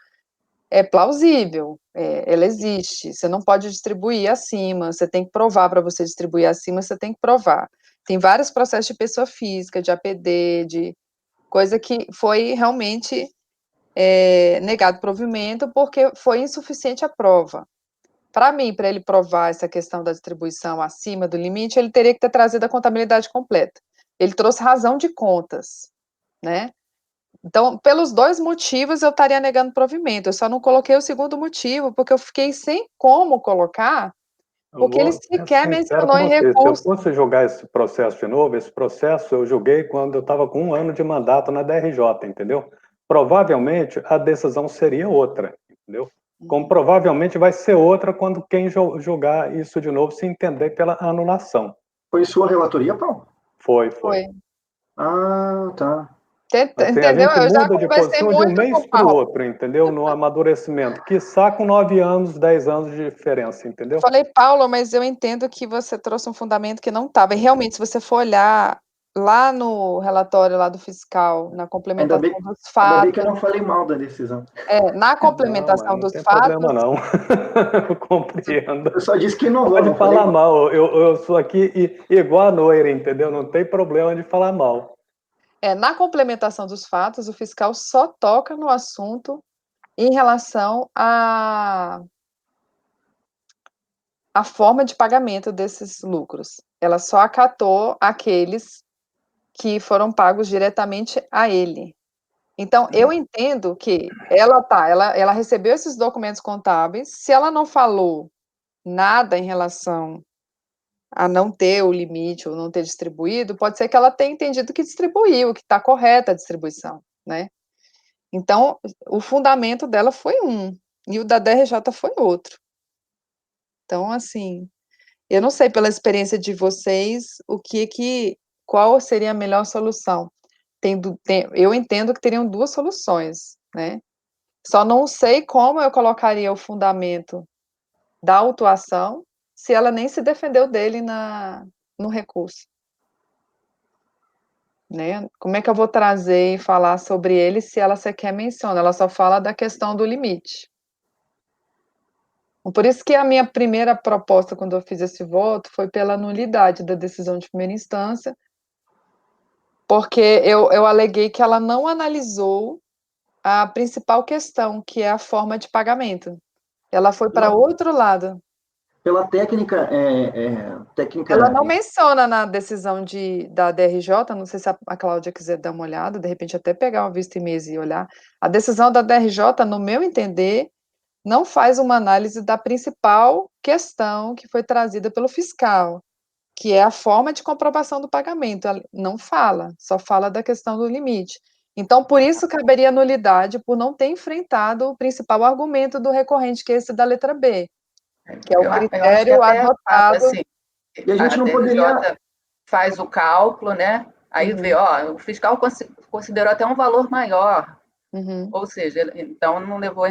é plausível, ela existe, você não pode distribuir acima, você tem que provar para você distribuir acima, você tem que provar. Tem vários processos de pessoa física, de APD, de coisa que foi realmente negado provimento porque foi insuficiente a prova. Para mim, para ele provar essa questão da distribuição acima do limite, ele teria que ter trazido a contabilidade completa. Ele trouxe razão de contas, né? Então, pelos 2 motivos, eu estaria negando provimento. Eu só não coloquei o segundo motivo, porque eu fiquei sem como colocar, porque ele vou ser sequer sincero mencionou com em você. Se eu recurso. fosse julgar esse processo de novo, esse processo eu julguei quando eu estava com 1 ano de mandato na DRJ, entendeu? Provavelmente a decisão seria outra, entendeu? Como provavelmente vai ser outra quando quem julgar isso de novo se entender pela anulação. Foi sua relatoria, Paulo? Foi. Foi. Ah, tá. Assim, a Entendeu? gente Eu já muda de conversei posição de um muito mês com o para o Paulo. outro, entendeu? No amadurecimento. Quiçá com 9 anos, 10 anos de diferença, Eu entendeu? falei: "Paulo, mas eu entendo que você trouxe um fundamento que não estava", e realmente, se você for olhar lá no relatório lá do fiscal, na Ainda complementação bem, dos ainda bem que eu fatos não falei mal da decisão. na Não, mas complementação não dos tem problema fatos não. Eu compreendo. Eu só disse que inovou, Pode não falei falar mal. mal. Eu sou aqui igual a Noira, entendeu? Não tem problema de falar mal. na complementação dos fatos, o fiscal só toca no assunto em relação à forma de pagamento desses lucros. Ela só acatou aqueles que foram pagos diretamente a ele. Então, eu entendo que ela recebeu esses documentos contábeis, se ela não falou nada em relação a não ter o limite ou não ter distribuído, pode ser que ela tenha entendido que distribuiu, que está correta a distribuição, né? Então, o fundamento dela foi um, e o da DRJ foi outro. Então, assim, eu não sei pela experiência de vocês, qual seria a melhor solução. Eu entendo que teriam 2 soluções, né? Só não sei como eu colocaria o fundamento da autuação, se ela nem se defendeu dele no recurso. Né? Como é que eu vou trazer e falar sobre ele se ela sequer menciona? Ela só fala da questão do limite. Por isso que a minha primeira proposta, quando eu fiz esse voto, foi pela nulidade da decisão de primeira instância, porque eu aleguei que ela não analisou a principal questão, que é a forma de pagamento. Ela foi para outro lado. Pela técnica, Ela não menciona na decisão da DRJ, não sei se a Cláudia quiser dar uma olhada, de repente até pegar uma vista em mesa e olhar. A decisão da DRJ, no meu entender, não faz uma análise da principal questão que foi trazida pelo fiscal, que é a forma de comprovação do pagamento. Ela não fala, só fala da questão do limite. Então, por isso caberia nulidade, por não ter enfrentado o principal argumento do recorrente, que é esse da letra B, que é o critério adotado. Assim, e a gente não poderia... faz o cálculo, né? Aí vê, o fiscal considerou até um valor maior. Ou seja, então não levou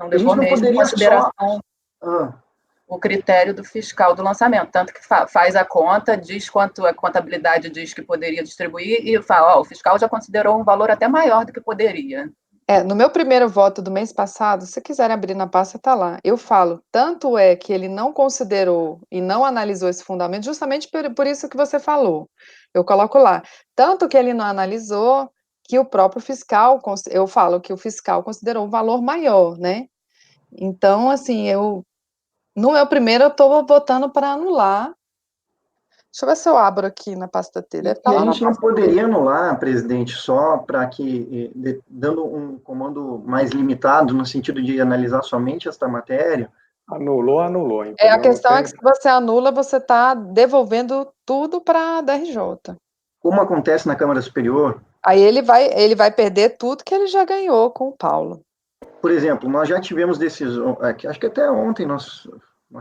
mesmo em consideração o critério do fiscal do lançamento, tanto que faz a conta, diz quanto a contabilidade diz que poderia distribuir e fala, o fiscal já considerou um valor até maior do que poderia. No meu primeiro voto do mês passado, se quiserem abrir na pasta, está lá. Eu falo, tanto é que ele não considerou e não analisou esse fundamento, justamente por isso que você falou. Eu coloco lá. Tanto que ele não analisou, que o próprio fiscal, eu falo que o fiscal considerou um valor maior, né? Então, assim, no meu primeiro, eu estou votando para anular. Deixa eu ver se eu abro aqui na pasta T. E a gente não poderia anular, presidente, só para que, dando um comando mais limitado, no sentido de analisar somente esta matéria? Anulou. Entendeu? A questão é que se você anula, você está devolvendo tudo para a DRJ. Como acontece na Câmara Superior? Aí ele vai perder tudo que ele já ganhou com o Paulo. Por exemplo, nós já tivemos decisão, acho que até ontem nós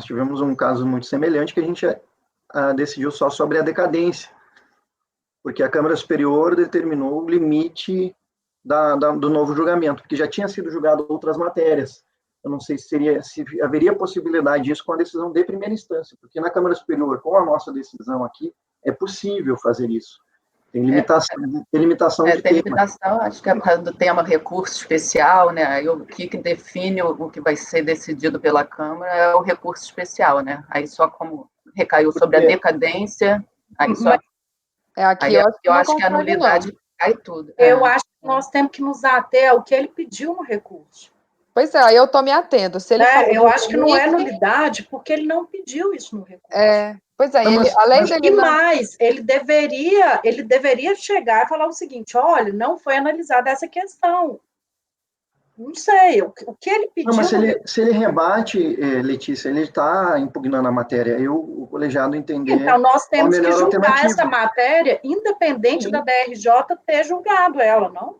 tivemos um caso muito semelhante que a gente decidiu só sobre a decadência, porque a Câmara Superior determinou o limite do novo julgamento, porque já tinha sido julgado outras matérias. Eu não sei se haveria possibilidade disso com a decisão de primeira instância, porque na Câmara Superior, com a nossa decisão aqui, é possível fazer isso. Tem limitação de tema. Tem limitação, acho que é por causa do tema recurso especial, né? Aí o que define o que vai ser decidido pela Câmara é o recurso especial, né? Aí só como recaiu sobre a decadência, aí só... Aqui aí eu acho que a nulidade cai tudo. Eu acho que nós temos que nos ater ao que ele pediu no recurso. Pois é, aí eu estou me atendo. Se ele eu acho que não é nulidade, porque ele não pediu isso no recurso. Pois é, Não, ele, além E dele não... mais, ele deveria chegar e falar o seguinte: olha, não foi analisada essa questão. Não sei, o que ele Não, mas pediu no se ele rebate, Letícia, ele está impugnando a matéria. O colegiado entender Então, nós qual a temos que melhor julgar essa alternativa. matéria, independente da DRJ ter julgado ela, não?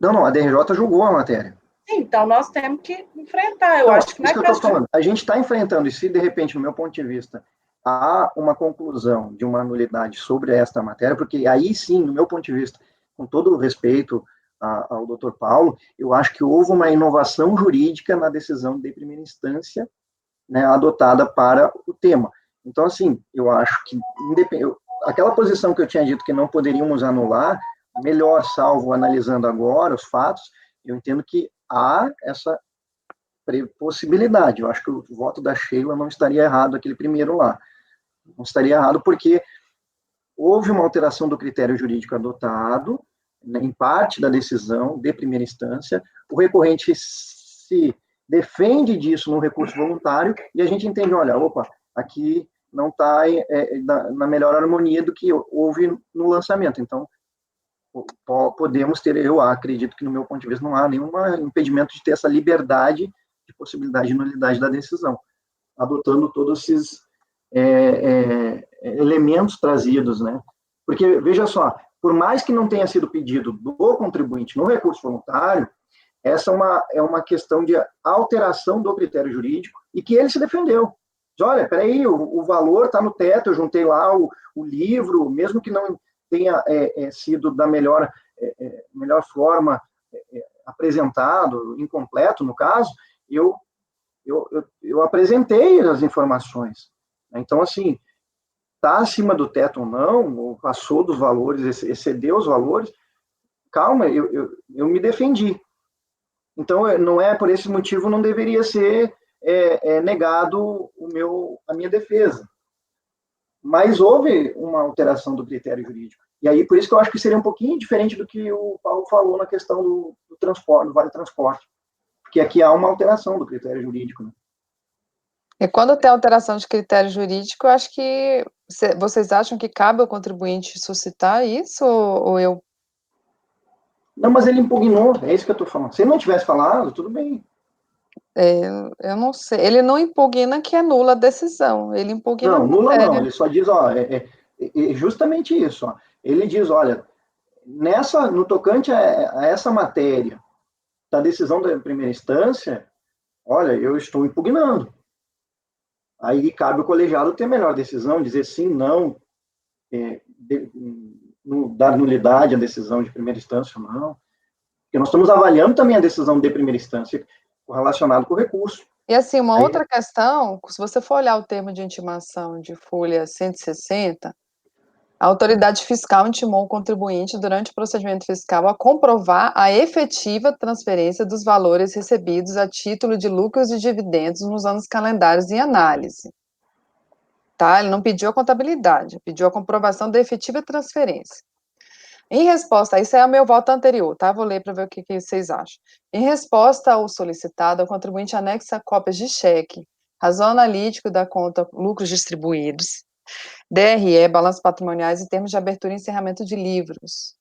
Não, a DRJ julgou a matéria. Sim, então, nós temos que enfrentar. Eu Não, acho que não isso é que eu estou caso de... falando. A gente está enfrentando, e se de repente, no meu ponto de vista, há uma conclusão de uma nulidade sobre esta matéria, porque aí sim, no meu ponto de vista, com todo o respeito ao doutor Paulo, eu acho que houve uma inovação jurídica na decisão de primeira instância, né, adotada para o tema. Então, assim, eu acho que aquela posição que eu tinha dito que não poderíamos anular, melhor, salvo analisando agora os fatos, eu entendo que há essa possibilidade. Eu acho que o voto da Sheila não estaria errado, aquele primeiro lá. Não estaria errado porque houve uma alteração do critério jurídico adotado, né, em parte da decisão de primeira instância, o recorrente se defende disso no recurso voluntário e a gente entende, olha, opa, aqui não está na melhor harmonia do que houve no lançamento. Então, podemos ter, eu acredito que no meu ponto de vista não há nenhum impedimento de ter essa liberdade de possibilidade de nulidade da decisão, adotando todos esses elementos trazidos, né? Porque, veja só, por mais que não tenha sido pedido do contribuinte no recurso voluntário, essa é uma questão de alteração do critério jurídico e que ele se defendeu. Diz, olha, peraí, o valor está no teto, eu juntei lá o livro, mesmo que não tenha sido da melhor forma apresentado, incompleto no caso, eu apresentei as informações. Então, assim, está acima do teto ou não, ou passou dos valores, excedeu os valores, calma, eu me defendi. Então, não é por esse motivo, não deveria ser negado a minha defesa. Mas houve uma alteração do critério jurídico. E aí, por isso que eu acho que seria um pouquinho diferente do que o Paulo falou na questão do transporte, do vale transporte. Porque aqui há uma alteração do critério jurídico, né? E quando tem alteração de critério jurídico, eu acho que vocês acham que cabe ao contribuinte suscitar isso ou eu? Não, mas ele impugnou, é isso que eu estou falando. Se ele não tivesse falado, tudo bem. Eu não sei. Ele não impugna que é nula a decisão. Ele impugna a Não, nula matéria. não. Ele só diz, ó, justamente isso. Ó. Ele diz, olha, no tocante a essa matéria da decisão da primeira instância, olha, eu estou impugnando. Aí cabe o colegiado ter a melhor decisão, dizer sim, não, dar nulidade à decisão de primeira instância ou não. Porque nós estamos avaliando também a decisão de primeira instância relacionada com o recurso. E assim, uma outra questão, se você for olhar o termo de intimação de folha 160, a autoridade fiscal intimou o contribuinte durante o procedimento fiscal a comprovar a efetiva transferência dos valores recebidos a título de lucros e dividendos nos anos calendários em análise. Tá? Ele não pediu a contabilidade, pediu a comprovação da efetiva transferência. Em resposta, isso é o meu voto anterior, tá? Vou ler para ver o que vocês acham. Em resposta ao solicitado, o contribuinte anexa cópias de cheque, razão analítico da conta lucros distribuídos, DRE, balanços patrimoniais e termos de abertura e encerramento de livros.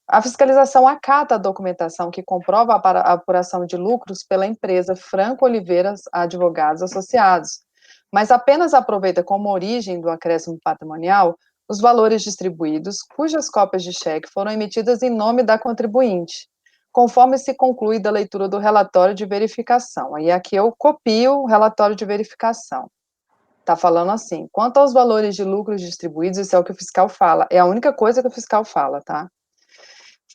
A fiscalização acata a documentação que comprova a apuração de lucros pela empresa Franco Oliveira Advogados Associados, mas apenas aproveita como origem do acréscimo patrimonial os valores distribuídos, cujas cópias de cheque foram emitidas em nome da contribuinte, conforme se conclui da leitura do relatório de verificação. Aí aqui eu copio o relatório de verificação. Está falando assim, quanto aos valores de lucros distribuídos, isso é o que o fiscal fala, é a única coisa que o fiscal fala, tá?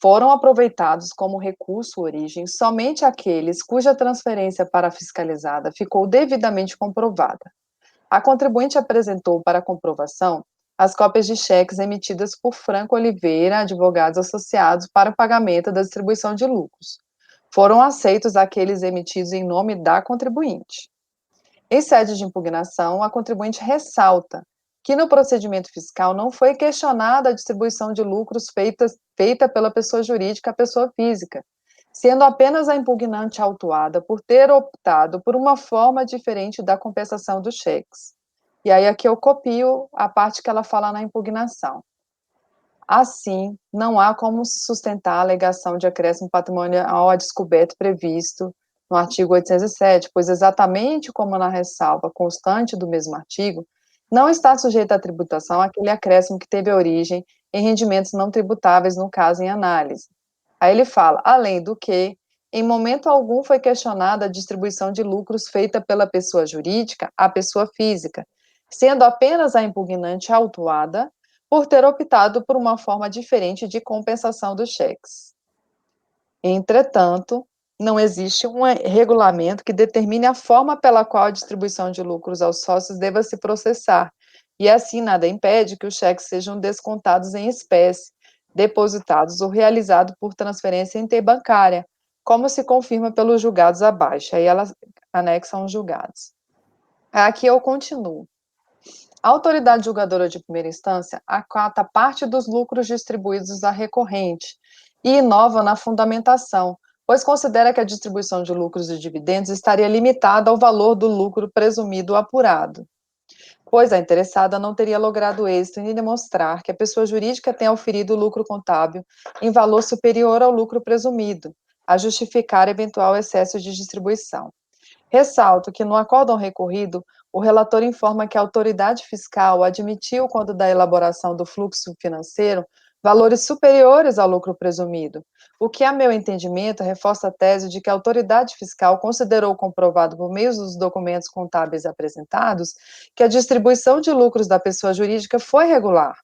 Foram aproveitados como recurso origem somente aqueles cuja transferência para a fiscalizada ficou devidamente comprovada. A contribuinte apresentou para comprovação as cópias de cheques emitidas por Franco Oliveira, advogados associados, para o pagamento da distribuição de lucros. Foram aceitos aqueles emitidos em nome da contribuinte. Em sede de impugnação, a contribuinte ressalta que no procedimento fiscal não foi questionada a distribuição de lucros feita pela pessoa jurídica à pessoa física, sendo apenas a impugnante autuada por ter optado por uma forma diferente da compensação dos cheques. E aí aqui eu copio a parte que ela fala na impugnação. Assim, não há como sustentar a alegação de acréscimo patrimonial à descoberta previsto no artigo 807, pois exatamente como na ressalva constante do mesmo artigo, não está sujeito à tributação aquele acréscimo que teve origem em rendimentos não tributáveis, no caso em análise. Aí ele fala, além do que, em momento algum foi questionada a distribuição de lucros feita pela pessoa jurídica à pessoa física, sendo apenas a impugnante autuada por ter optado por uma forma diferente de compensação dos cheques. Entretanto, não existe um regulamento que determine a forma pela qual a distribuição de lucros aos sócios deva se processar, e assim nada impede que os cheques sejam descontados em espécie, depositados ou realizados por transferência interbancária, como se confirma pelos julgados abaixo. Aí ela anexa os julgados. Aqui eu continuo. A autoridade julgadora de primeira instância acata parte dos lucros distribuídos à recorrente e inova na fundamentação, pois considera que a distribuição de lucros e dividendos estaria limitada ao valor do lucro presumido apurado, pois a interessada não teria logrado êxito em demonstrar que a pessoa jurídica tenha oferido lucro contábil em valor superior ao lucro presumido, a justificar eventual excesso de distribuição. Ressalto que no acórdão recorrido, o relator informa que a autoridade fiscal admitiu, quando da elaboração do fluxo financeiro, valores superiores ao lucro presumido, o que, a meu entendimento, reforça a tese de que a autoridade fiscal considerou comprovado por meio dos documentos contábeis apresentados que a distribuição de lucros da pessoa jurídica foi regular.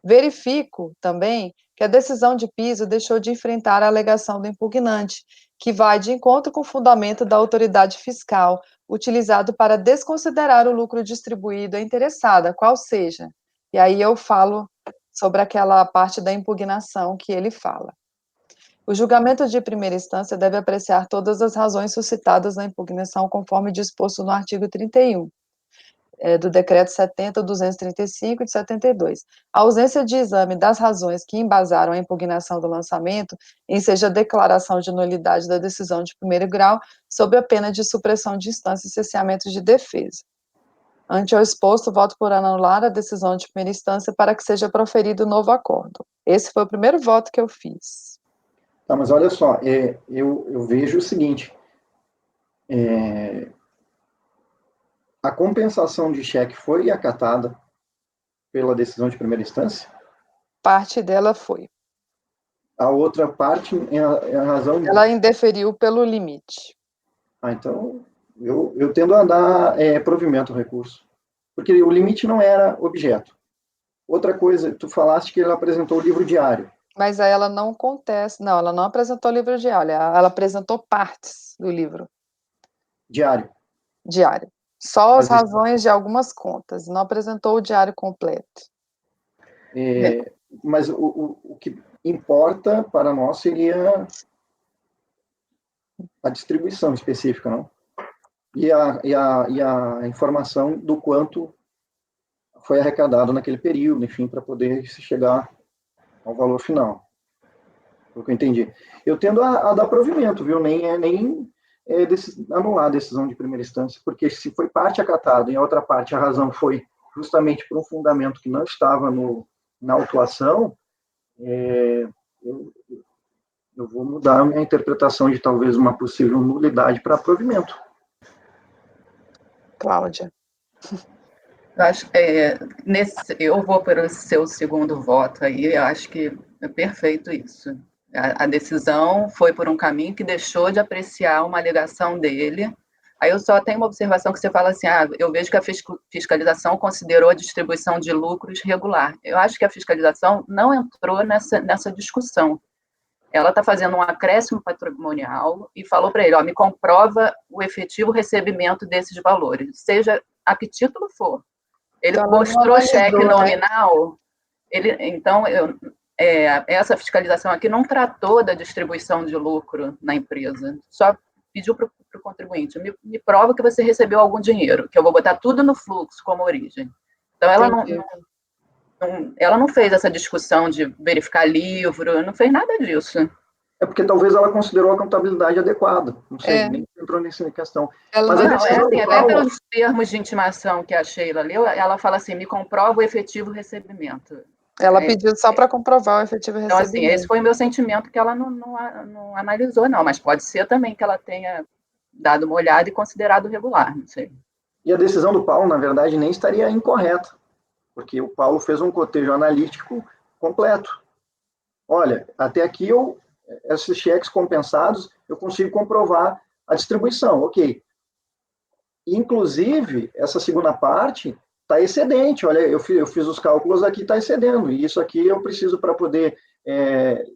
Verifico também que a decisão de piso deixou de enfrentar a alegação do impugnante, que vai de encontro com o fundamento da autoridade fiscal, utilizado para desconsiderar o lucro distribuído à interessada, qual seja. E aí eu falo sobre aquela parte da impugnação que ele fala. O julgamento de primeira instância deve apreciar todas as razões suscitadas na impugnação, conforme disposto no artigo 31. Do Decreto 70.235 de 72. A ausência de exame das razões que embasaram a impugnação do lançamento, enseja a declaração de nulidade da decisão de primeiro grau, sob a pena de supressão de instância e cesseamento de defesa. Ante ao exposto, voto por anular a decisão de primeira instância para que seja proferido novo acordo. Esse foi o primeiro voto que eu fiz. Tá, mas olha só, eu vejo o seguinte, a compensação de cheque foi acatada pela decisão de primeira instância? Parte dela foi. A outra parte é a razão... Ela indeferiu pelo limite. Então, eu tendo a dar provimento ao recurso. Porque o limite não era objeto. Outra coisa, tu falaste que ele apresentou o livro diário. Mas aí ela não contesta, não, ela não apresentou o livro diário, ela apresentou partes do livro. Diário. Diário. Só as razões de algumas contas, não apresentou o diário completo. Mas o que importa para nós seria a distribuição específica, não? E a informação do quanto foi arrecadado naquele período, enfim, para poder se chegar ao valor final. Foi o que eu entendi. Eu tendo a dar provimento, viu? Nem anular a decisão de primeira instância, porque se foi parte acatada e a outra parte a razão foi justamente por um fundamento que não estava na autuação, eu vou mudar a minha interpretação de talvez uma possível nulidade para provimento. Cláudia. Eu acho eu vou para o seu segundo voto aí, eu acho que é perfeito isso. A decisão foi por um caminho que deixou de apreciar uma alegação dele. Aí eu só tenho uma observação que você fala assim, eu vejo que a fiscalização considerou a distribuição de lucros regular. Eu acho que a fiscalização não entrou nessa discussão. Ela está fazendo um acréscimo patrimonial e falou para ele, me comprova o efetivo recebimento desses valores, seja a que título for. Ele então, mostrou cheque nominal, então, essa fiscalização aqui não tratou da distribuição de lucro na empresa, só pediu para o contribuinte, me prova que você recebeu algum dinheiro, que eu vou botar tudo no fluxo como origem. Então, ela não fez essa discussão de verificar livro, não fez nada disso. É porque talvez ela considerou a contabilidade adequada. Não sei, nem entrou nessa questão. Ela Mas a Não, decisão assim, do até Paulo... pelos termos de intimação que a Sheila leu, ela fala assim, me comprova o efetivo recebimento. Ela pediu só para comprovar o efetivo Então, recebimento. assim, esse foi o meu sentimento, que ela não analisou, não, mas pode ser também que ela tenha dado uma olhada e considerado regular, não sei. E a decisão do Paulo, na verdade, nem estaria incorreta, porque o Paulo fez um cotejo analítico completo. Olha, até aqui, esses cheques compensados, eu consigo comprovar a distribuição, ok. Inclusive, essa segunda parte está excedente. Olha, eu fiz os cálculos aqui, está excedendo. E isso aqui eu preciso para poder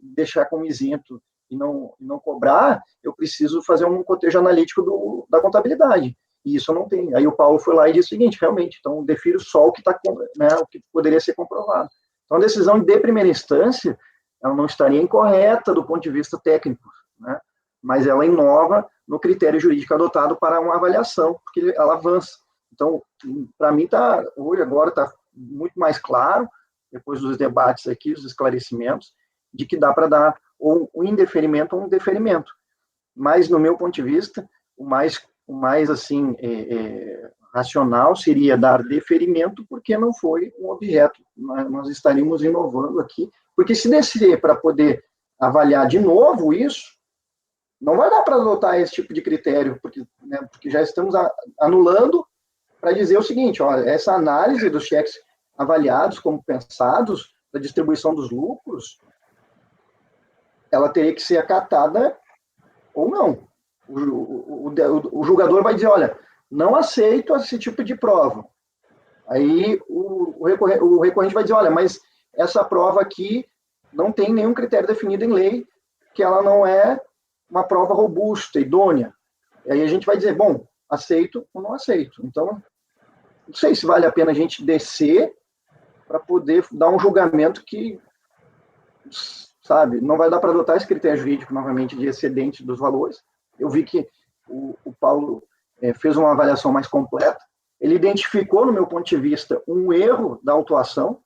deixar como isento e não cobrar, eu preciso fazer um cotejo analítico da contabilidade. E isso não tem. Aí o Paulo foi lá e disse o seguinte, realmente, então defiro só o que está, né, o que poderia ser comprovado. Então a decisão de primeira instância, ela não estaria incorreta do ponto de vista técnico, né? Mas ela inova no critério jurídico adotado para uma avaliação, porque ela avança. Então, para mim, hoje, agora, está muito mais claro, depois dos debates aqui, os esclarecimentos, de que dá para dar ou um indeferimento ou um deferimento. Mas, no meu ponto de vista, o mais assim, racional seria dar deferimento, porque não foi um objeto. Nós estaríamos inovando aqui, porque se descer para poder avaliar de novo isso, não vai dar para adotar esse tipo de critério, porque já estamos anulando para dizer o seguinte, olha, essa análise dos cheques avaliados como pensados, da distribuição dos lucros, ela teria que ser acatada ou não. O julgador vai dizer, olha, não aceito esse tipo de prova. Aí o recorrente vai dizer, olha, mas essa prova aqui não tem nenhum critério definido em lei, que ela não é uma prova robusta, idônea. E aí a gente vai dizer, bom, aceito ou não aceito. Então, não sei se vale a pena a gente descer para poder dar um julgamento que, sabe, não vai dar para adotar esse critério jurídico, novamente, de excedente dos valores. Eu vi que o Paulo fez uma avaliação mais completa. Ele identificou, no meu ponto de vista, um erro da autuação,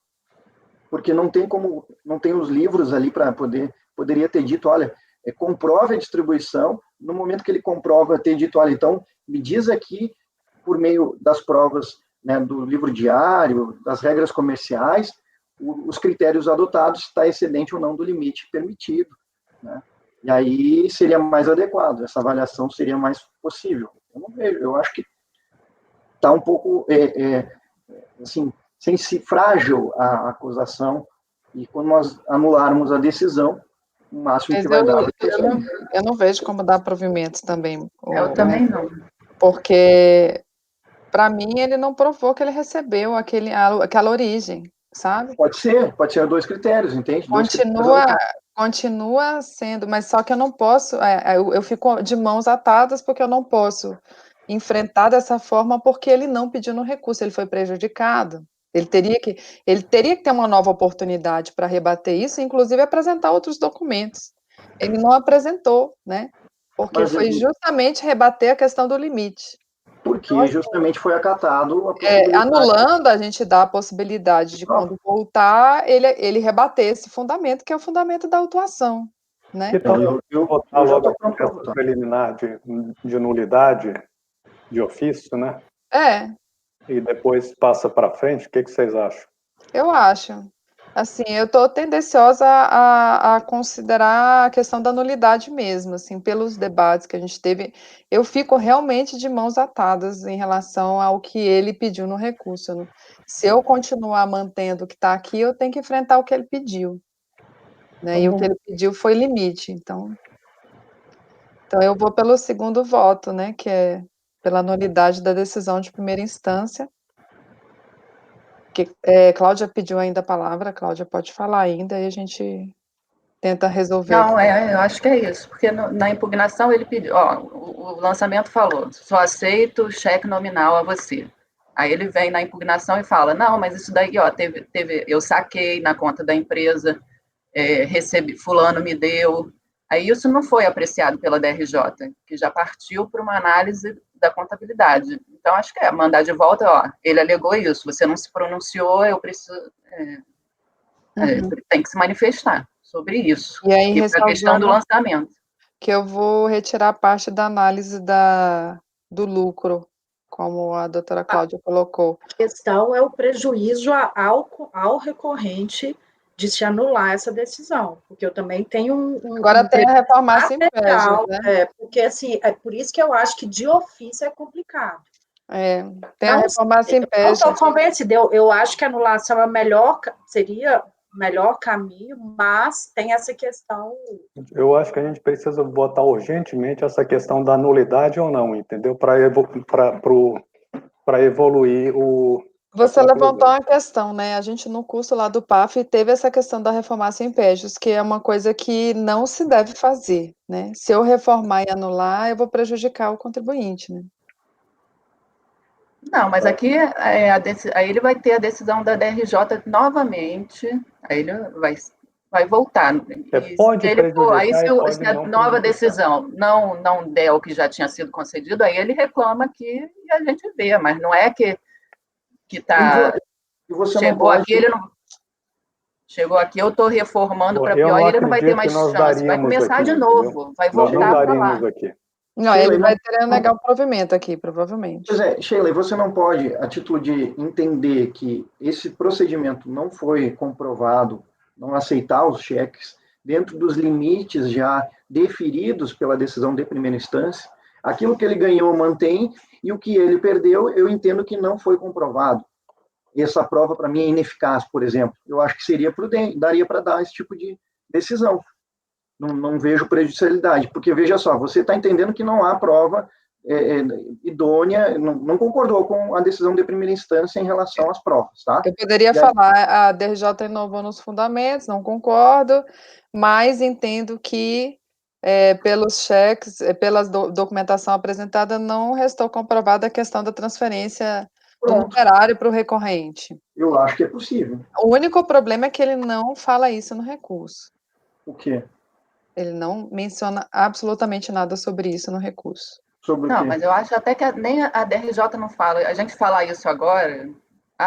porque não tem os livros ali para poderia ter dito, olha, comprove a distribuição, no momento que ele comprova, ter dito, olha, então, me diz aqui, por meio das provas, né, do livro diário, das regras comerciais, os critérios adotados, está excedente ou não do limite permitido, né? E aí seria mais adequado, essa avaliação seria mais possível. Eu não vejo, eu acho que está um pouco, assim, frágil a acusação, e quando nós anularmos a decisão, o máximo Mas que vai dar... eu não vejo como dar provimento também. Eu também não. Porque, para mim, ele não provou que ele recebeu aquela origem, sabe? Pode ser 2 critérios, entende? Continua sendo, mas só que eu não posso, eu fico de mãos atadas porque eu não posso enfrentar dessa forma porque ele não pediu no recurso, ele foi prejudicado. Ele teria que ter uma nova oportunidade para rebater isso, inclusive apresentar outros documentos. Ele não apresentou, né? Porque foi justamente rebater a questão do limite. Porque então, assim, justamente foi acatado a possibilidade. Anulando, a gente dá a possibilidade de, quando voltar, ele rebater esse fundamento, que é o fundamento da autuação, né? Então, eu votar logo a processo preliminar de nulidade de ofício, né? E depois passa para frente, o que vocês acham? Eu acho. Assim, eu estou tendenciosa a considerar a questão da nulidade mesmo, assim, pelos debates que a gente teve, eu fico realmente de mãos atadas em relação ao que ele pediu no recurso. Se eu continuar mantendo o que está aqui, eu tenho que enfrentar o que ele pediu, né? E o que ele pediu foi limite, então eu vou pelo segundo voto, né, que é pela nulidade da decisão de primeira instância. Cláudia pediu ainda a palavra, Cláudia pode falar ainda, e a gente tenta resolver. Não, eu acho que é isso, porque na impugnação ele pediu, o lançamento falou, só aceito cheque nominal a você. Aí ele vem na impugnação e fala, não, mas isso daí, eu saquei na conta da empresa, recebi, fulano me deu. Aí isso não foi apreciado pela DRJ, que já partiu para uma análise da contabilidade. Então, acho que mandar de volta, ele alegou isso, você não se pronunciou, eu preciso... tem que se manifestar sobre isso. E aí, E para a questão do ressalvando lançamento. que eu vou retirar a parte da análise do lucro, como a doutora Cláudia colocou. A questão é o prejuízo ao recorrente de se anular essa decisão, porque eu também tenho Agora tem a reformar sem material, pejos, né? porque assim, é por isso que eu acho que de ofício é complicado. Tem a reformar sem Eu pejos. estou convencida, eu acho que a anulação seria o melhor caminho, mas tem essa questão. Eu acho que a gente precisa botar urgentemente essa questão da nulidade ou não, entendeu? Para evoluir o... Você levantou uma questão, né? A gente, no curso lá do PAF, teve essa questão da reformar sem pejos, que é uma coisa que não se deve fazer, né? Se eu reformar e anular, eu vou prejudicar o contribuinte, né? Não, mas aqui aí ele vai ter a decisão da DRJ novamente, aí ele vai voltar. Pode prejudicar, Aí se a nova prejudicar. decisão não der o que já tinha sido concedido, aí ele reclama aqui e a gente vê, mas não é que tá... Chegou aqui, ele não... Chegou aqui, eu estou reformando para pior, e ele não vai ter mais chance. Vai começar de novo, vai voltar para lá. Não, ele vai ter negar o provimento aqui, provavelmente. Pois é, Sheila, você não pode, a título de entender que esse procedimento não foi comprovado, não aceitar os cheques dentro dos limites já deferidos pela decisão de primeira instância, aquilo que ele ganhou mantém, e o que ele perdeu, eu entendo que não foi comprovado. Essa prova, para mim, é ineficaz, por exemplo. Eu acho que seria prudente, daria para dar esse tipo de decisão. Não vejo prejudicialidade, porque, veja só, você está entendendo que não há prova idônea, não concordou com a decisão de primeira instância em relação às provas, tá? Eu poderia falar, a DRJ inovou nos fundamentos, não concordo, mas entendo que pelos cheques, pela documentação apresentada, não restou comprovada a questão da transferência do numerário para o recorrente. Eu acho que é possível. O único problema é que ele não fala isso no recurso. O quê? Ele não menciona absolutamente nada sobre isso no recurso. Não, mas eu acho até que nem a DRJ não fala. A gente fala isso agora,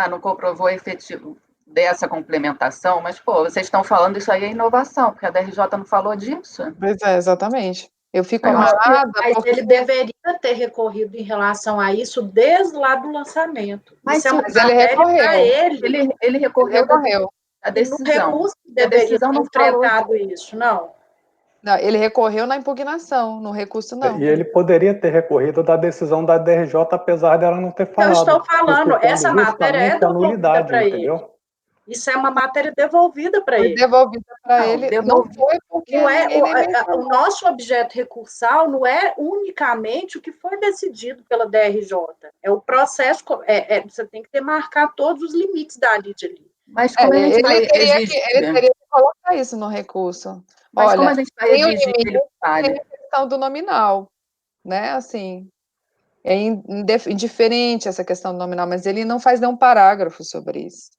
não comprovou efetivo dessa complementação, mas, pô, vocês estão falando isso aí é inovação, porque a DRJ não falou disso. Pois é, exatamente. Eu fico amarrada. Mas ele deveria ter recorrido em relação a isso desde lá do lançamento. Mas ele recorreu. Ele recorreu a decisão. No recurso deveria ter enfrentado isso, não? Não, ele recorreu na impugnação, no recurso não. E ele poderia ter recorrido da decisão da DRJ, apesar dela não ter falado. Eu estou falando, essa matéria é devolvida para ele. Entendeu? Isso é uma matéria devolvida para ele. Devolvida para ele. Não foi porque o nosso objeto recursal não é unicamente o que foi decidido pela DRJ. É o processo, você tem que demarcar todos os limites da lide ali. Mas como ele teria que colocar isso no recurso. Mas olha, como a gente vai exigir que ele fale? Tem a questão do nominal, né? Assim, é indiferente essa questão do nominal, mas ele não faz nenhum parágrafo sobre isso.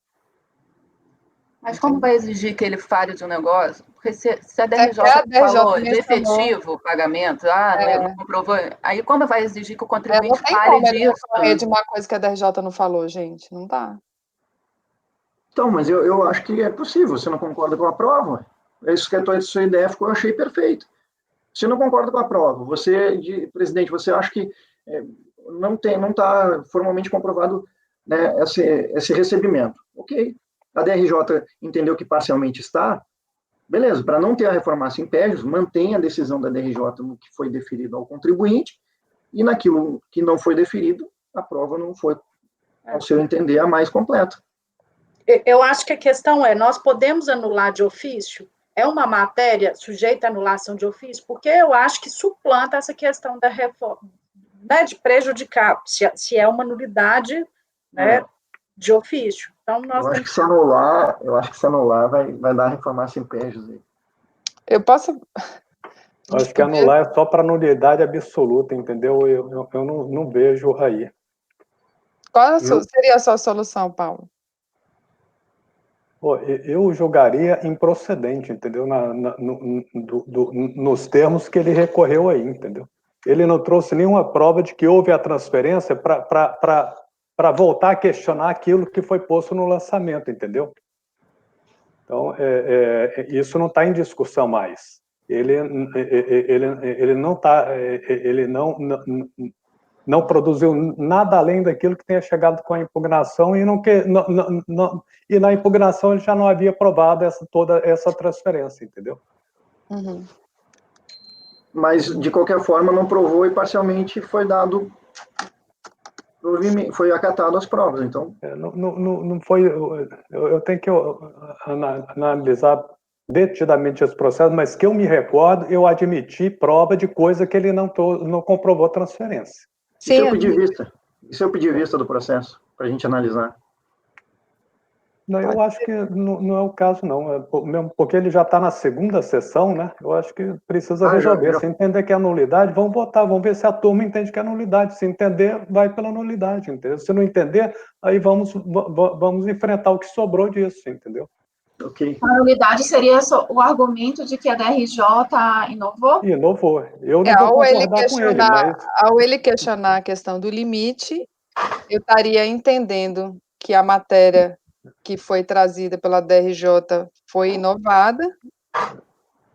Mas como vai exigir que ele fale de um negócio? Porque se a DRJ falou de efetivo pagamento, não comprovou, aí como vai exigir que o contribuinte fale disso? Não de uma coisa que a DRJ não falou, gente, não dá. Então, mas eu acho que é possível, você não concorda com a prova? Isso que a sua ideia ficou, eu achei perfeito. Você não concorda com a prova, presidente, você acha que não está formalmente comprovado, né, esse recebimento. Ok. A DRJ entendeu que parcialmente está, beleza, para não ter a reformácia em pejos, mantém a decisão da DRJ no que foi deferido ao contribuinte, e naquilo que não foi deferido, a prova não foi, ao seu entender, a mais completa. Eu acho que a questão nós podemos anular de ofício? É uma matéria sujeita à anulação de ofício? Porque eu acho que suplanta essa questão da reforma, né, de prejudicar, se é uma nulidade, né, de ofício. Então, eu acho que se anular vai dar reformácia em pejos aí. Eu posso... Acho que anular é só para nulidade absoluta, entendeu? Eu não vejo aí. Qual seria a sua solução, Paulo? Eu julgaria improcedente, entendeu? Nos termos que ele recorreu aí, entendeu? Ele não trouxe nenhuma prova de que houve a transferência para voltar a questionar aquilo que foi posto no lançamento, entendeu? Então, isso não está em discussão mais. Ele não produziu nada além daquilo que tenha chegado com a impugnação e na impugnação ele já não havia aprovado toda essa transferência, entendeu? Uhum. Mas, de qualquer forma, não provou e parcialmente foi acatado as provas, então... Não foi... Eu tenho que analisar detidamente esse processo, mas que eu me recordo, eu admiti prova de coisa que ele não comprovou transferência. Sim, e se eu pedir vista do processo, para a gente analisar? Não, eu acho que não é o caso, não. Mesmo porque ele já está na segunda sessão, né? Eu acho que precisa resolver. Se entender que é nulidade, vamos votar, vamos ver se a turma entende que é nulidade. Se entender, vai pela nulidade, entendeu? Se não entender, aí vamos enfrentar o que sobrou disso, entendeu? Ok. A nulidade seria o argumento de que a DRJ inovou? Inovou. Eu não vou concordar com ele, mas... Ao ele questionar a questão do limite, eu estaria entendendo que a matéria que foi trazida pela DRJ foi inovada,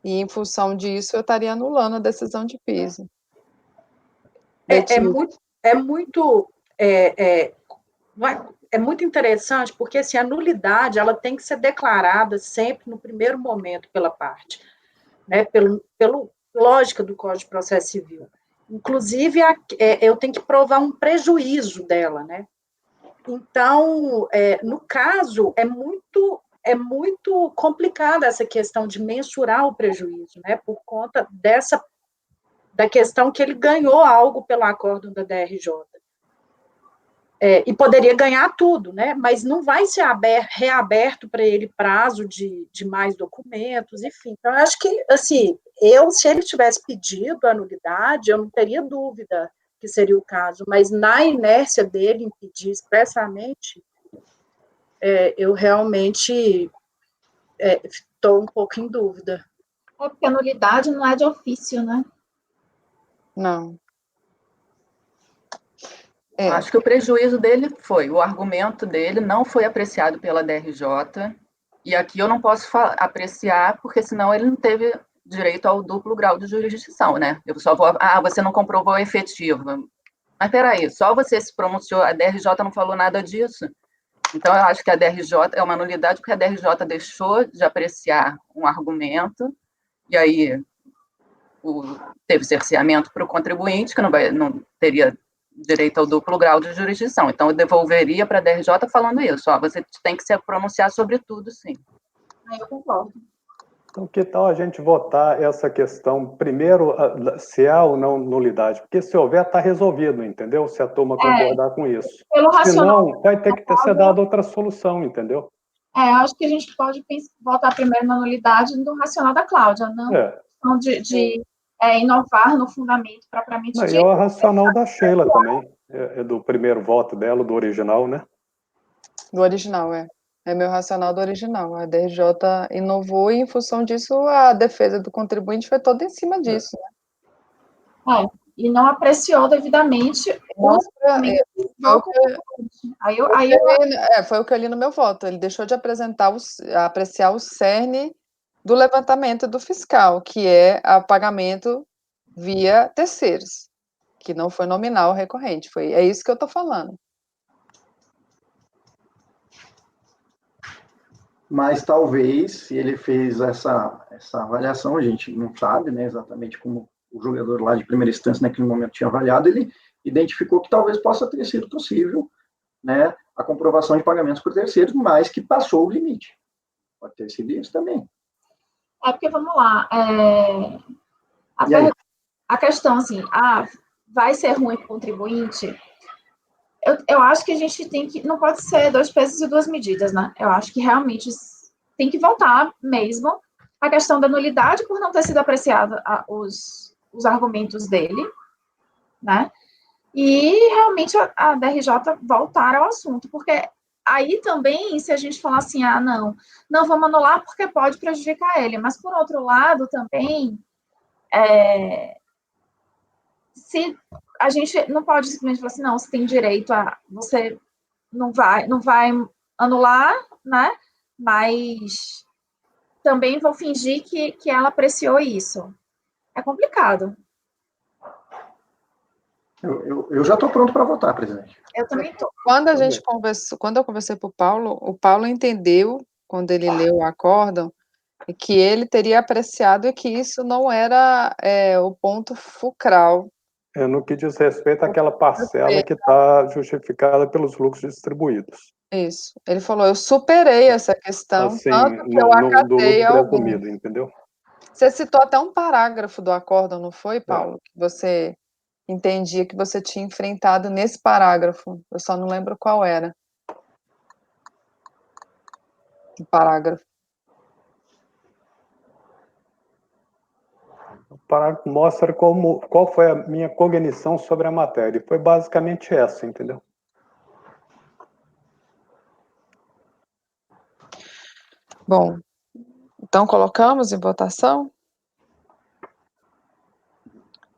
e em função disso eu estaria anulando a decisão de piso. É muito interessante, porque assim, a nulidade ela tem que ser declarada sempre no primeiro momento pela parte, né, pelo lógica do Código de Processo Civil. Inclusive, eu tenho que provar um prejuízo dela, né? Então, no caso, é muito complicada essa questão de mensurar o prejuízo, né, por conta da questão que ele ganhou algo pelo acórdão da DRJ. E poderia ganhar tudo, né, mas não vai ser reaberto para ele prazo de mais documentos, enfim. Então, eu acho que, assim, se ele tivesse pedido a nulidade, eu não teria dúvida que seria o caso, mas na inércia dele em pedir expressamente, eu realmente estou um pouco em dúvida. Porque a nulidade não é de ofício, né? Não. Acho que o prejuízo dele o argumento dele não foi apreciado pela DRJ, e aqui eu não posso apreciar, porque senão ele não teve direito ao duplo grau de jurisdição, né? Eu só vou, você não comprovou a efetiva. Mas peraí, só você se pronunciou, a DRJ não falou nada disso. Então, eu acho que a DRJ é uma nulidade, porque a DRJ deixou de apreciar um argumento, e aí teve cerceamento para o contribuinte, que não teria direito ao duplo grau de jurisdição. Então, eu devolveria para a DRJ falando isso. Você tem que se pronunciar sobre tudo, sim. Eu concordo. Então, que tal a gente votar essa questão, primeiro, se há ou não nulidade? Porque se houver, está resolvido, entendeu? Se a turma concordar com isso. Se não, vai ter que ser dada outra solução, entendeu? Acho que a gente pode votar primeiro na nulidade do racional da Cláudia, não de inovar no fundamento propriamente dito. E o racional da Sheila também, do primeiro voto dela, do original, né? Do original, É meu racional do original. A DRJ inovou e, em função disso, a defesa do contribuinte foi toda em cima disso. Né? E não apreciou devidamente foi o que eu li no meu voto. Ele deixou de apreciar o cerne do levantamento do fiscal, que é o pagamento via terceiros, que não foi nominal recorrente. É isso que eu estou falando. Mas talvez, se ele fez essa avaliação, a gente não sabe, né, exatamente como o julgador lá de primeira instância naquele momento tinha avaliado, ele identificou que talvez possa ter sido possível, né, a comprovação de pagamentos por terceiros, mas que passou o limite. Pode ter sido isso também. Porque, vamos lá, a questão, assim, vai ser ruim para o contribuinte? Eu acho que a gente não pode ser dois pesos e duas medidas, né? Eu acho que realmente tem que voltar mesmo a questão da nulidade por não ter sido apreciado os argumentos dele, né? E realmente a DRJ voltar ao assunto, porque aí também, se a gente falar assim, não vamos anular porque pode prejudicar ele, mas por outro lado também, se a gente não pode simplesmente falar assim, não, você tem direito você não vai anular, né, mas também vou fingir que ela apreciou isso. É complicado. Eu já estou pronto para votar, presidente. Eu também estou. Quando eu conversei com o Paulo entendeu, quando ele leu o acórdão, que ele teria apreciado e que isso não era o ponto fulcral. No que diz respeito àquela parcela que está justificada pelos lucros distribuídos. Isso. Ele falou, eu superei essa questão, Assim, tanto que eu do acatei lucro algum. presumido, entendeu? Você citou até um parágrafo do acórdão, não foi, Paulo? Que você entendia que você tinha enfrentado nesse parágrafo. Eu só não lembro qual era. O parágrafo. O parágrafo mostra qual foi a minha cognição sobre a matéria. Foi basicamente essa, entendeu? Bom, então colocamos em votação?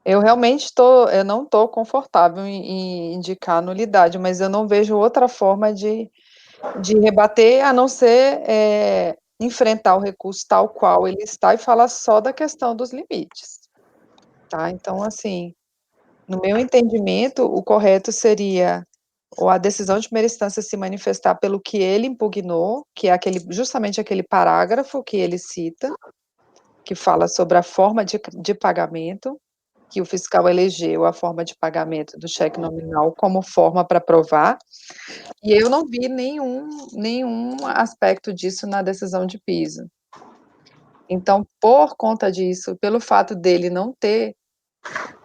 Eu realmente eu não estou confortável em indicar nulidade, mas eu não vejo outra forma de rebater, a não ser enfrentar o recurso tal qual ele está e falar só da questão dos limites. Tá? Então, assim, no meu entendimento, o correto seria a decisão de primeira instância se manifestar pelo que ele impugnou, que é justamente aquele parágrafo que ele cita, que fala sobre a forma de pagamento, que o fiscal elegeu a forma de pagamento do cheque nominal como forma para provar, e eu não vi nenhum aspecto disso na decisão de piso. Então, por conta disso, pelo fato dele não ter,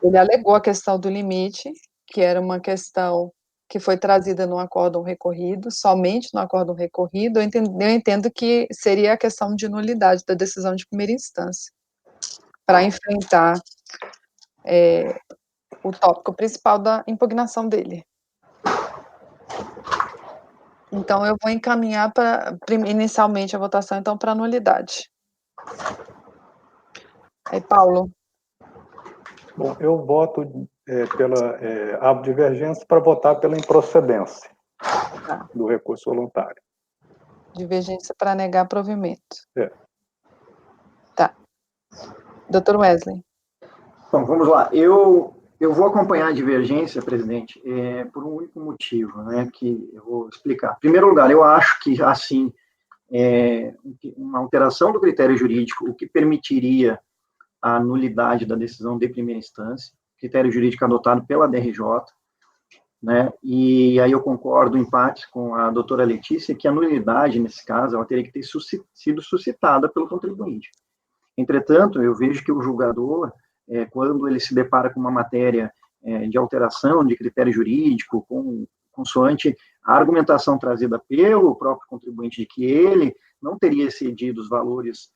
ele alegou a questão do limite, que era uma questão que foi trazida no acórdão recorrido, somente no acórdão recorrido, eu entendo que seria a questão de nulidade da decisão de primeira instância, para enfrentar o tópico principal da impugnação dele. Então, eu vou encaminhar inicialmente a votação, então, para nulidade. Aí, Paulo. Bom, eu voto abro divergência para votar pela improcedência do recurso voluntário. Divergência para negar provimento. Tá. Dr. Wesley. Bom, vamos lá. Eu vou acompanhar a divergência, presidente, por um único motivo, né, que eu vou explicar. Em primeiro lugar, eu acho que, assim, uma alteração do critério jurídico, o que permitiria a nulidade da decisão de primeira instância, critério jurídico adotado pela DRJ, né, e aí eu concordo em parte com a doutora Letícia, que a nulidade, nesse caso, ela teria que ter sido suscitada pelo contribuinte. Entretanto, eu vejo que o julgador, quando ele se depara com uma matéria de alteração de critério jurídico, consoante a argumentação trazida pelo próprio contribuinte de que ele não teria excedido os valores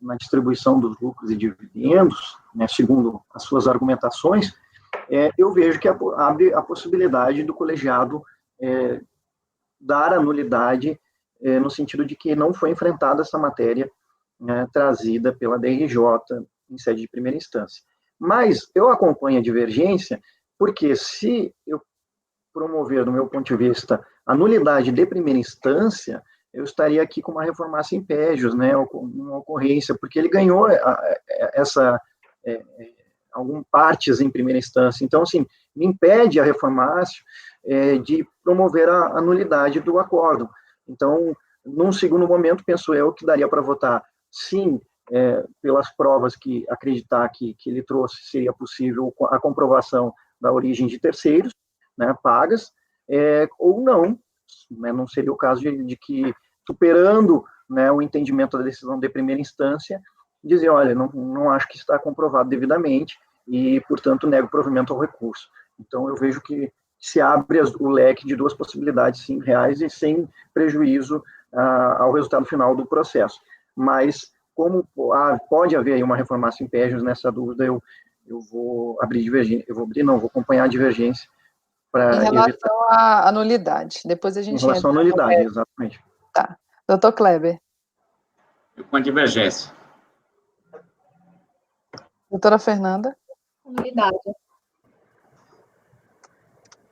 na distribuição dos lucros e dividendos, né, segundo as suas argumentações, eu vejo que abre a possibilidade do colegiado dar a nulidade no sentido de que não foi enfrentada essa matéria trazida pela DRJ em sede de primeira instância. Mas eu acompanho a divergência porque se eu promover, do meu ponto de vista, a nulidade de primeira instância, eu estaria aqui com uma reformácia in pejus, né, uma ocorrência, porque ele ganhou algumas partes em primeira instância. Então, assim, me impede a reformácio de promover a nulidade do acórdão. Então, num segundo momento, penso eu que daria para votar sim, pelas provas que acreditar que ele trouxe, seria possível a comprovação da origem de terceiros, né, pagas, ou não, né, não seria o caso de que, superando, né, o entendimento da decisão de primeira instância, dizer, olha, não acho que está comprovado devidamente e, portanto, nego o provimento ao recurso. Então, eu vejo que se abre o leque de duas possibilidades, sim, reais e sem prejuízo ao resultado final do processo. Mas, como pode haver aí uma reformácio in pejus nessa dúvida, eu vou abrir divergência, vou acompanhar a divergência para em relação à nulidade. Depois a gente em relação à nulidade, exatamente. Tá. Doutor Kleber. Com a divergência. Doutora Fernanda. Nulidade.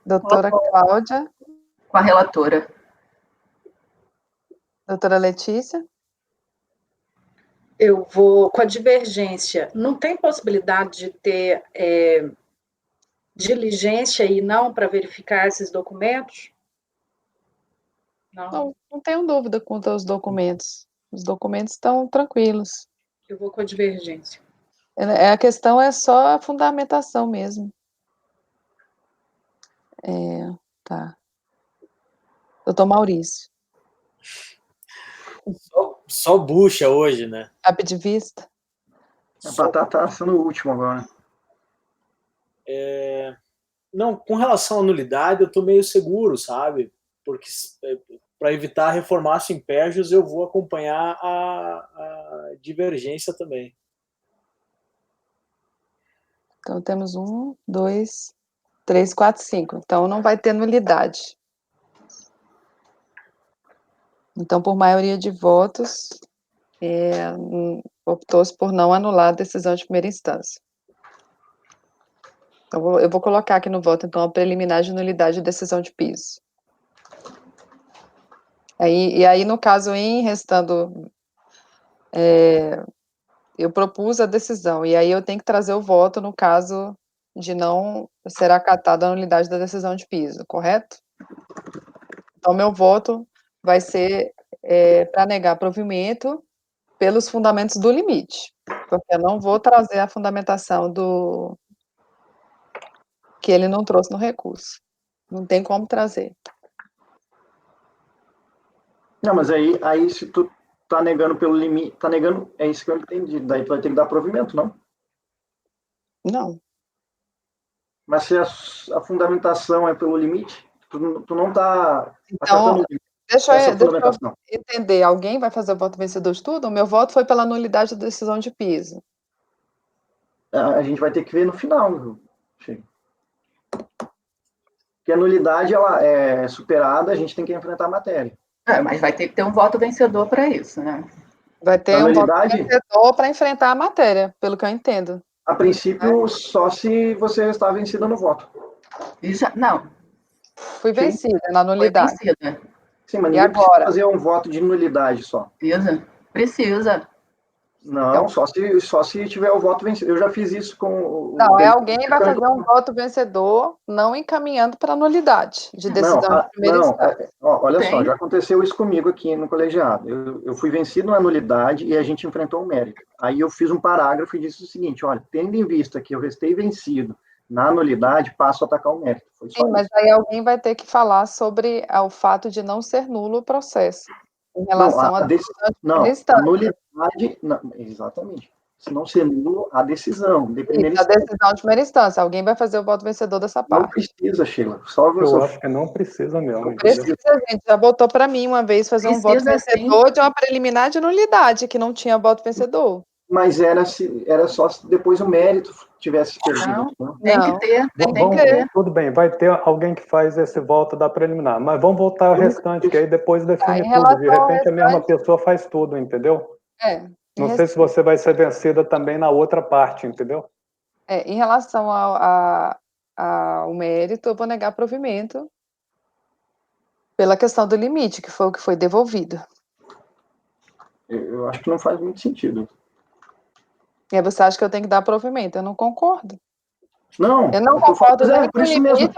Doutora Cláudia. Com a relatora. Doutora Letícia. Eu vou com a divergência. Não tem possibilidade de ter diligência e não para verificar esses documentos? Não. Não tenho dúvida quanto aos documentos. Os documentos estão tranquilos. Eu vou com a divergência. A questão é só a fundamentação mesmo. Tá. Doutor Maurício. Só bucha hoje, né? Rápido de vista. A Batata tá sendo o último agora. Não, com relação à nulidade, eu estou meio seguro, sabe? Porque para evitar reformaço em pérgios, eu vou acompanhar a divergência também. Então, temos 1, 2, 3, 4, 5. Então, não vai ter nulidade. Então, por maioria de votos, optou-se por não anular a decisão de primeira instância. Então, eu vou colocar aqui no voto, então, a preliminar de nulidade de decisão de piso. E aí, no caso, em restando, eu propus a decisão, e aí eu tenho que trazer o voto no caso de não ser acatada a nulidade da decisão de piso, correto? Então, meu voto vai ser para negar provimento pelos fundamentos do limite, porque eu não vou trazer a fundamentação que ele não trouxe no recurso. Não tem como trazer. Não, mas aí se tu tá negando pelo limite, tá negando, é isso que eu entendi, daí tu vai ter que dar provimento, não? Não. Mas se a fundamentação é pelo limite, tu não tá Então, acatando deixa essa eu fundamentação. entender. Alguém vai fazer o voto vencedor de tudo? O meu voto foi pela nulidade da decisão de piso. A gente vai ter que ver no final, Chico. Porque a nulidade ela é superada, a gente tem que enfrentar a matéria. Mas vai ter que ter um voto vencedor para isso, né? Vai ter Na um voto nulidade? vencedor para enfrentar a matéria, pelo que eu entendo. A princípio, só se você está vencida no voto. Não. Fui vencida na nulidade. Foi vencida. Sim, mas E ninguém precisa agora? fazer um voto de nulidade só. Precisa. Não, só se tiver o voto vencido. Eu já fiz isso com Não, alguém vai fazer um voto vencedor, não encaminhando para nulidade de decisão de primeira instância. Olha só, já aconteceu isso comigo aqui no colegiado. Eu fui vencido na nulidade e a gente enfrentou o mérito. Aí eu fiz um parágrafo e disse o seguinte: olha, tendo em vista que eu restei vencido na nulidade, passo a atacar o mérito. Foi só Sim, mas aí alguém vai ter que falar sobre o fato de não ser nulo o processo, em relação à decisão de primeira instância. A nulidade, não, exatamente. Se não ser nulo, a decisão de primeira instância. A decisão de primeira instância. Alguém vai fazer o voto vencedor dessa parte. Não precisa, Sheila. Só você. Eu acho que não precisa mesmo. Não precisa, gente. Já botou para mim uma vez fazer um voto vencedor de uma preliminar de nulidade, que não tinha voto vencedor. Mas era só se depois o mérito tivesse perdido. Não, tem que ter. Tudo bem, vai ter alguém que faz esse voto da preliminar, mas vamos voltar ao restante, que aí depois define tudo. De repente a mesma pessoa faz tudo, entendeu? Não sei se você vai ser vencida também na outra parte, entendeu? Em relação ao mérito, eu vou negar provimento pela questão do limite, que foi o que foi devolvido. Eu acho que não faz muito sentido. E aí você acha que eu tenho que dar provimento? Eu não concordo. Não. Eu não concordo nem com o limite.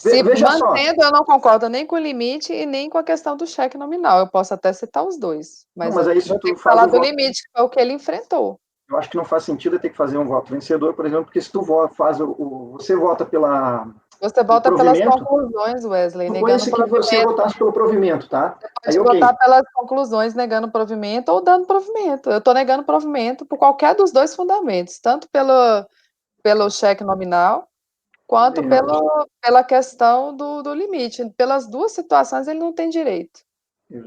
Veja mantendo, eu não concordo nem com o limite e nem com a questão do cheque nominal. Eu posso até citar os dois. Mas aí eu tenho que falar do limite, que foi o que ele enfrentou. Eu acho que não faz sentido ter que fazer um voto vencedor, por exemplo, porque se tu você vota pela... Você vota pelas conclusões, Wesley, negando provimento. Que você votasse pelo provimento, tá? Você pode votar pelas conclusões, negando provimento ou dando provimento. Eu estou negando provimento por qualquer dos dois fundamentos, tanto pelo cheque nominal, quanto pela questão do limite. Pelas duas situações, ele não tem direito.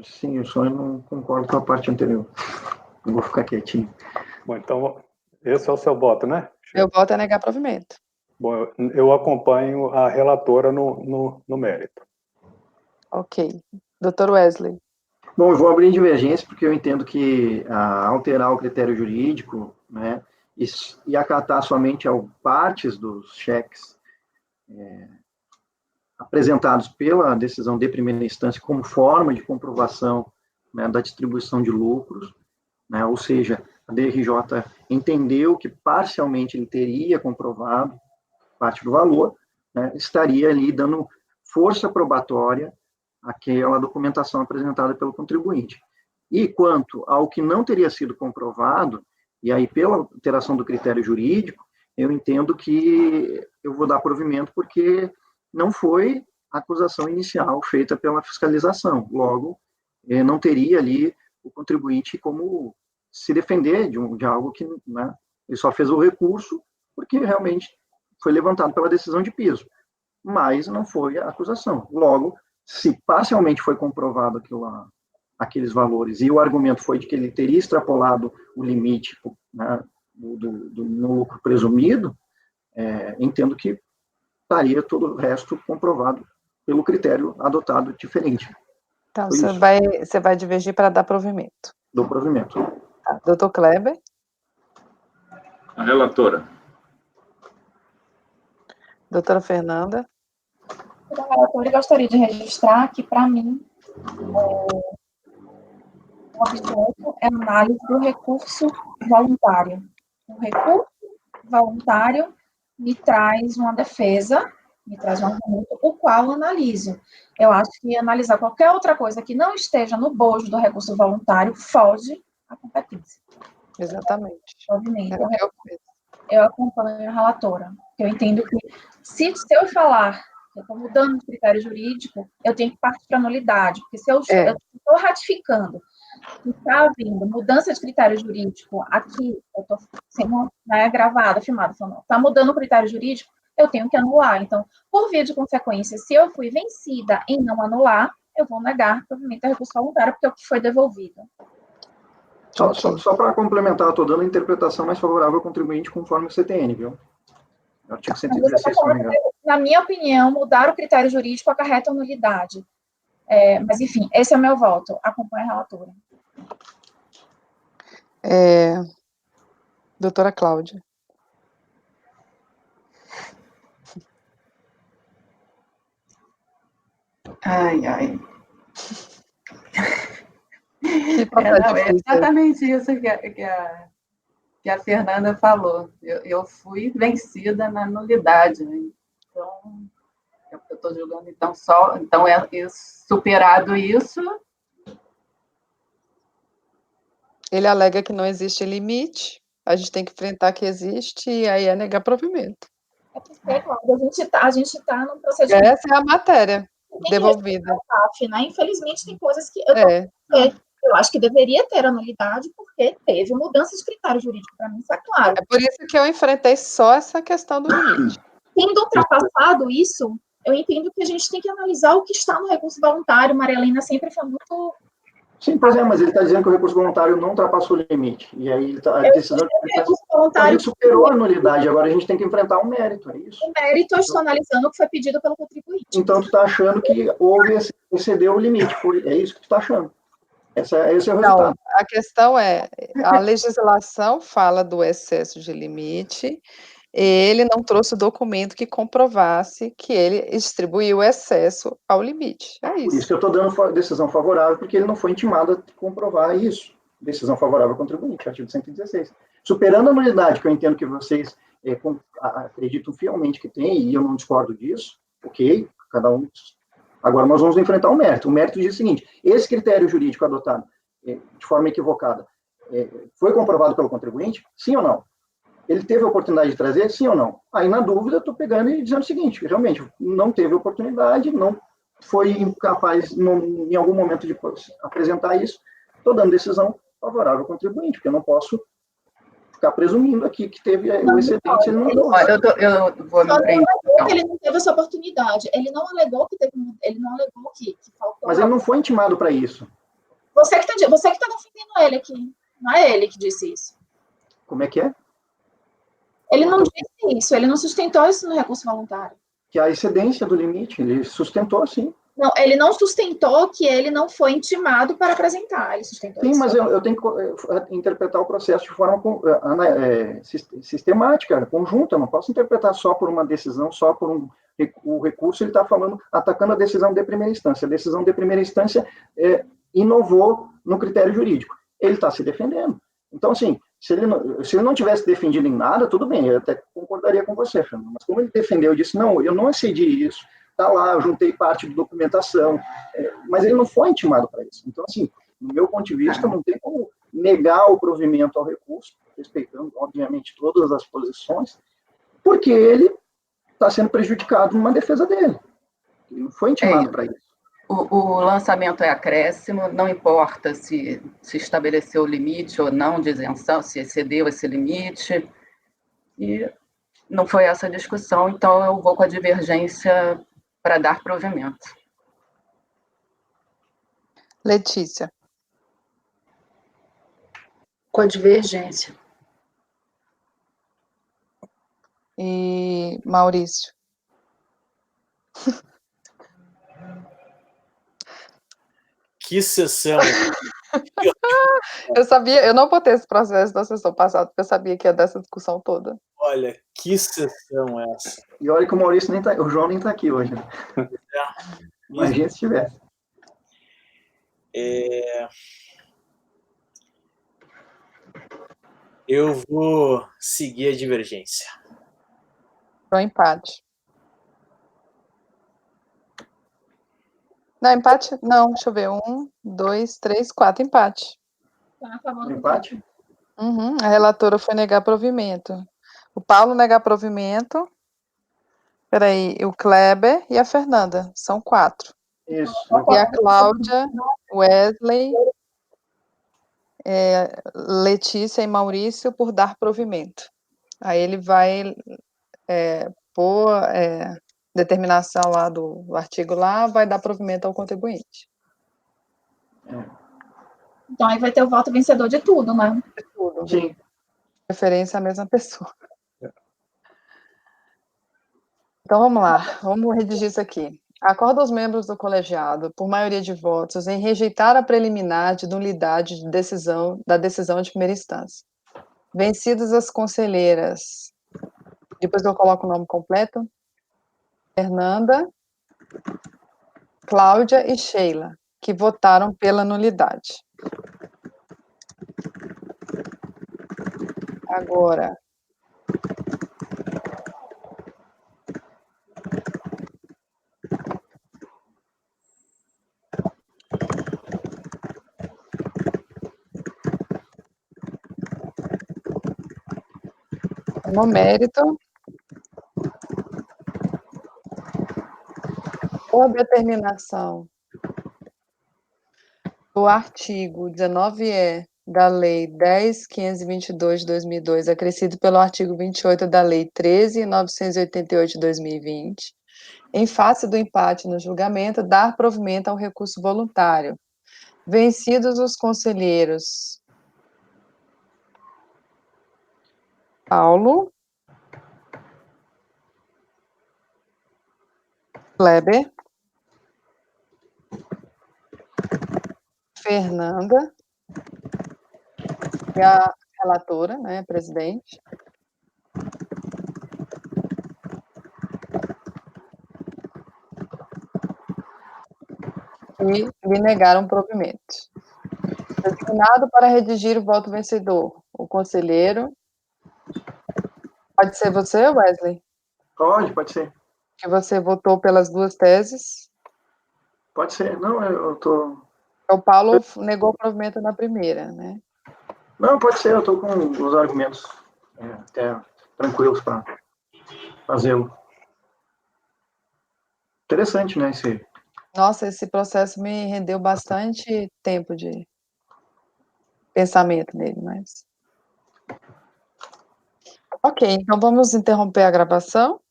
Sim, eu só não concordo com a parte anterior. Eu vou ficar quietinho. Bom, então, esse é o seu voto, né? Meu voto é negar provimento. Bom, eu acompanho a relatora no mérito. Ok. Doutor Wesley. Bom, eu vou abrir em divergência, porque eu entendo que alterar o critério jurídico, né, e acatar somente partes dos cheques apresentados pela decisão de primeira instância como forma de comprovação, né, da distribuição de lucros, né, ou seja, a DRJ entendeu que parcialmente ele teria comprovado parte do valor, né, estaria ali dando força probatória àquela documentação apresentada pelo contribuinte. E quanto ao que não teria sido comprovado, e aí pela alteração do critério jurídico, eu entendo que eu vou dar provimento porque não foi a acusação inicial feita pela fiscalização. Logo, não teria ali o contribuinte como se defender de algo que, né, ele só fez o recurso porque realmente foi levantado pela decisão de piso, mas não foi a acusação. Logo, se parcialmente foi comprovado aqueles valores e o argumento foi de que ele teria extrapolado o limite, né, no lucro presumido, entendo que estaria todo o resto comprovado pelo critério adotado diferente. Então, você vai divergir para dar provimento. Do provimento. Tá. Doutor Kleber? A relatora. Doutora Fernanda? Da relatora, eu gostaria de registrar que, para mim, o objeto é a análise do recurso voluntário. O recurso voluntário me traz uma defesa, me traz um argumento, o qual eu analiso. Eu acho que analisar qualquer outra coisa que não esteja no bojo do recurso voluntário foge à competência. Exatamente. Eu acompanho a relatora. Eu entendo que, se eu falar que eu estou mudando o critério jurídico, eu tenho que partir para a nulidade, porque se eu estou ratificando que está havendo mudança de critério jurídico aqui, eu estou sendo, né, gravada, filmada, falando, está mudando o critério jurídico, eu tenho que anular. Então, por via de consequência, se eu fui vencida em não anular, eu vou negar provimento a recurso voluntário, porque é o que foi devolvido. Só para complementar, estou dando a interpretação mais favorável ao contribuinte conforme o CTN, viu? Artigo 116, se não me engano. Na minha opinião, mudar o critério jurídico acarreta nulidade. Mas, enfim, esse é o meu voto. Acompanhe a relatora. Doutora Cláudia. Ai. É exatamente isso que a Fernanda falou. Eu fui vencida na nulidade, né? Então, eu estou julgando, então, superado isso. Ele alega que não existe limite, a gente tem que enfrentar que existe, e aí é negar provimento. A gente está num procedimento... Essa é a matéria devolvida. Né? Infelizmente, tem coisas que eu acho que deveria ter a nulidade, porque teve mudança de critério jurídico, para mim, isso é claro. É por isso que eu enfrentei só essa questão do limite. Tendo ultrapassado isso, eu entendo que a gente tem que analisar o que está no recurso voluntário. Maria Helena sempre foi muito... Sim, pois é, mas ele está dizendo que o recurso voluntário não ultrapassou o limite. E aí a decisão a gente superou a nulidade, agora a gente tem que enfrentar um mérito, é isso? O mérito eu estou analisando o que foi pedido pelo contribuinte. Então tu está achando que excedeu o limite, é isso que tu está achando. Esse é o resultado. Não, a questão a legislação fala do excesso de limite, ele não trouxe o documento que comprovasse que ele distribuiu o excesso ao limite. É isso. Por isso que eu estou dando decisão favorável, porque ele não foi intimado a comprovar isso. Decisão favorável ao contribuinte, artigo 116. Superando a nulidade, que eu entendo que vocês acreditam fielmente que tem, e eu não discordo disso, ok, cada um... Agora nós vamos enfrentar o mérito. O mérito diz o seguinte: esse critério jurídico adotado de forma equivocada foi comprovado pelo contribuinte? Sim ou não? Ele teve a oportunidade de trazer? Sim ou não? Aí, na dúvida, estou pegando e dizendo o seguinte: realmente, não teve oportunidade, não foi incapaz, em algum momento, de apresentar isso. Estou dando decisão favorável ao contribuinte, porque eu não posso ficar presumindo aqui que teve o excedente, ele não deu. Eu vou me prender. Ele não teve essa oportunidade. Ele não alegou que faltou. Mas ele não foi intimado para isso. Você que está defendendo ele aqui. Não é ele que disse isso. Como é que é? Ele não disse isso. Ele não sustentou isso no recurso voluntário. Que a excedência do limite, ele sustentou, sim. Não, ele não sustentou que ele não foi intimado para apresentar. Ele sustentou sim, isso. Mas eu tenho que interpretar o processo de forma sistemática, conjunta. Eu não posso interpretar só por uma decisão, só por o recurso. Ele está atacando a decisão de primeira instância. A decisão de primeira instância inovou no critério jurídico. Ele está se defendendo. Então, assim, Se ele não tivesse defendido em nada, tudo bem, eu até concordaria com você, Fernando. Mas como ele defendeu, disse, não, eu não acedi isso, tá lá, eu juntei parte de documentação, mas ele não foi intimado para isso. Então, assim, no meu ponto de vista, não tem como negar o provimento ao recurso, respeitando, obviamente, todas as posições, porque ele está sendo prejudicado numa defesa dele. Ele não foi intimado para isso. O lançamento é acréscimo, não importa se estabeleceu o limite ou não de isenção, se excedeu esse limite, e não foi essa a discussão, então eu vou com a divergência para dar provimento. Letícia. Com a divergência. E Maurício. Que sessão! Eu sabia, eu não botei esse processo da sessão passada, porque eu sabia que ia dessa discussão toda. Olha, que sessão é essa? E olha que o Maurício nem tá, o João nem tá aqui hoje. Né? Imagina se tivesse. Eu vou seguir a divergência. Pro empate. Não, empate? Não, deixa eu ver. 1, 2, 3, 4, empate. Empate? Uhum, a relatora foi negar provimento. O Paulo negar provimento. Peraí, o Kleber e a Fernanda. São 4. Isso. E a Cláudia, Wesley, Letícia e Maurício por dar provimento. Aí ele vai pôr determinação lá do artigo lá, vai dar provimento ao contribuinte. Então, aí vai ter o voto vencedor de tudo, né? De tudo. Sim. Referência à mesma pessoa. Então, vamos lá. Vamos redigir isso aqui. Acorda os membros do colegiado, por maioria de votos, em rejeitar a preliminar de nulidade da decisão de primeira instância. Vencidas as conselheiras. Depois eu coloco o nome completo. Fernanda, Cláudia e Sheila, que votaram pela nulidade. Agora, no mérito, por determinação do artigo 19E da Lei 10.522 de 2002, acrescido pelo artigo 28 da Lei 13.988 de 2020, em face do empate no julgamento, dar provimento ao recurso voluntário. Vencidos os conselheiros Paulo, Kleber, Fernanda, e a relatora, né, presidente. E lhe negaram provimento. Designado para redigir o voto vencedor, o conselheiro. Pode ser você, Wesley? Pode ser. Que você votou pelas duas teses. Pode ser. Não, eu tô... O Paulo negou o provimento na primeira, né? Não, pode ser, eu tô com os argumentos até tranquilos para fazê-lo. Interessante, né, esse... Nossa, esse processo me rendeu bastante tempo de pensamento nele, mas... Ok, então vamos interromper a gravação.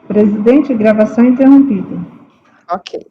Presidente, gravação interrompida. Ok.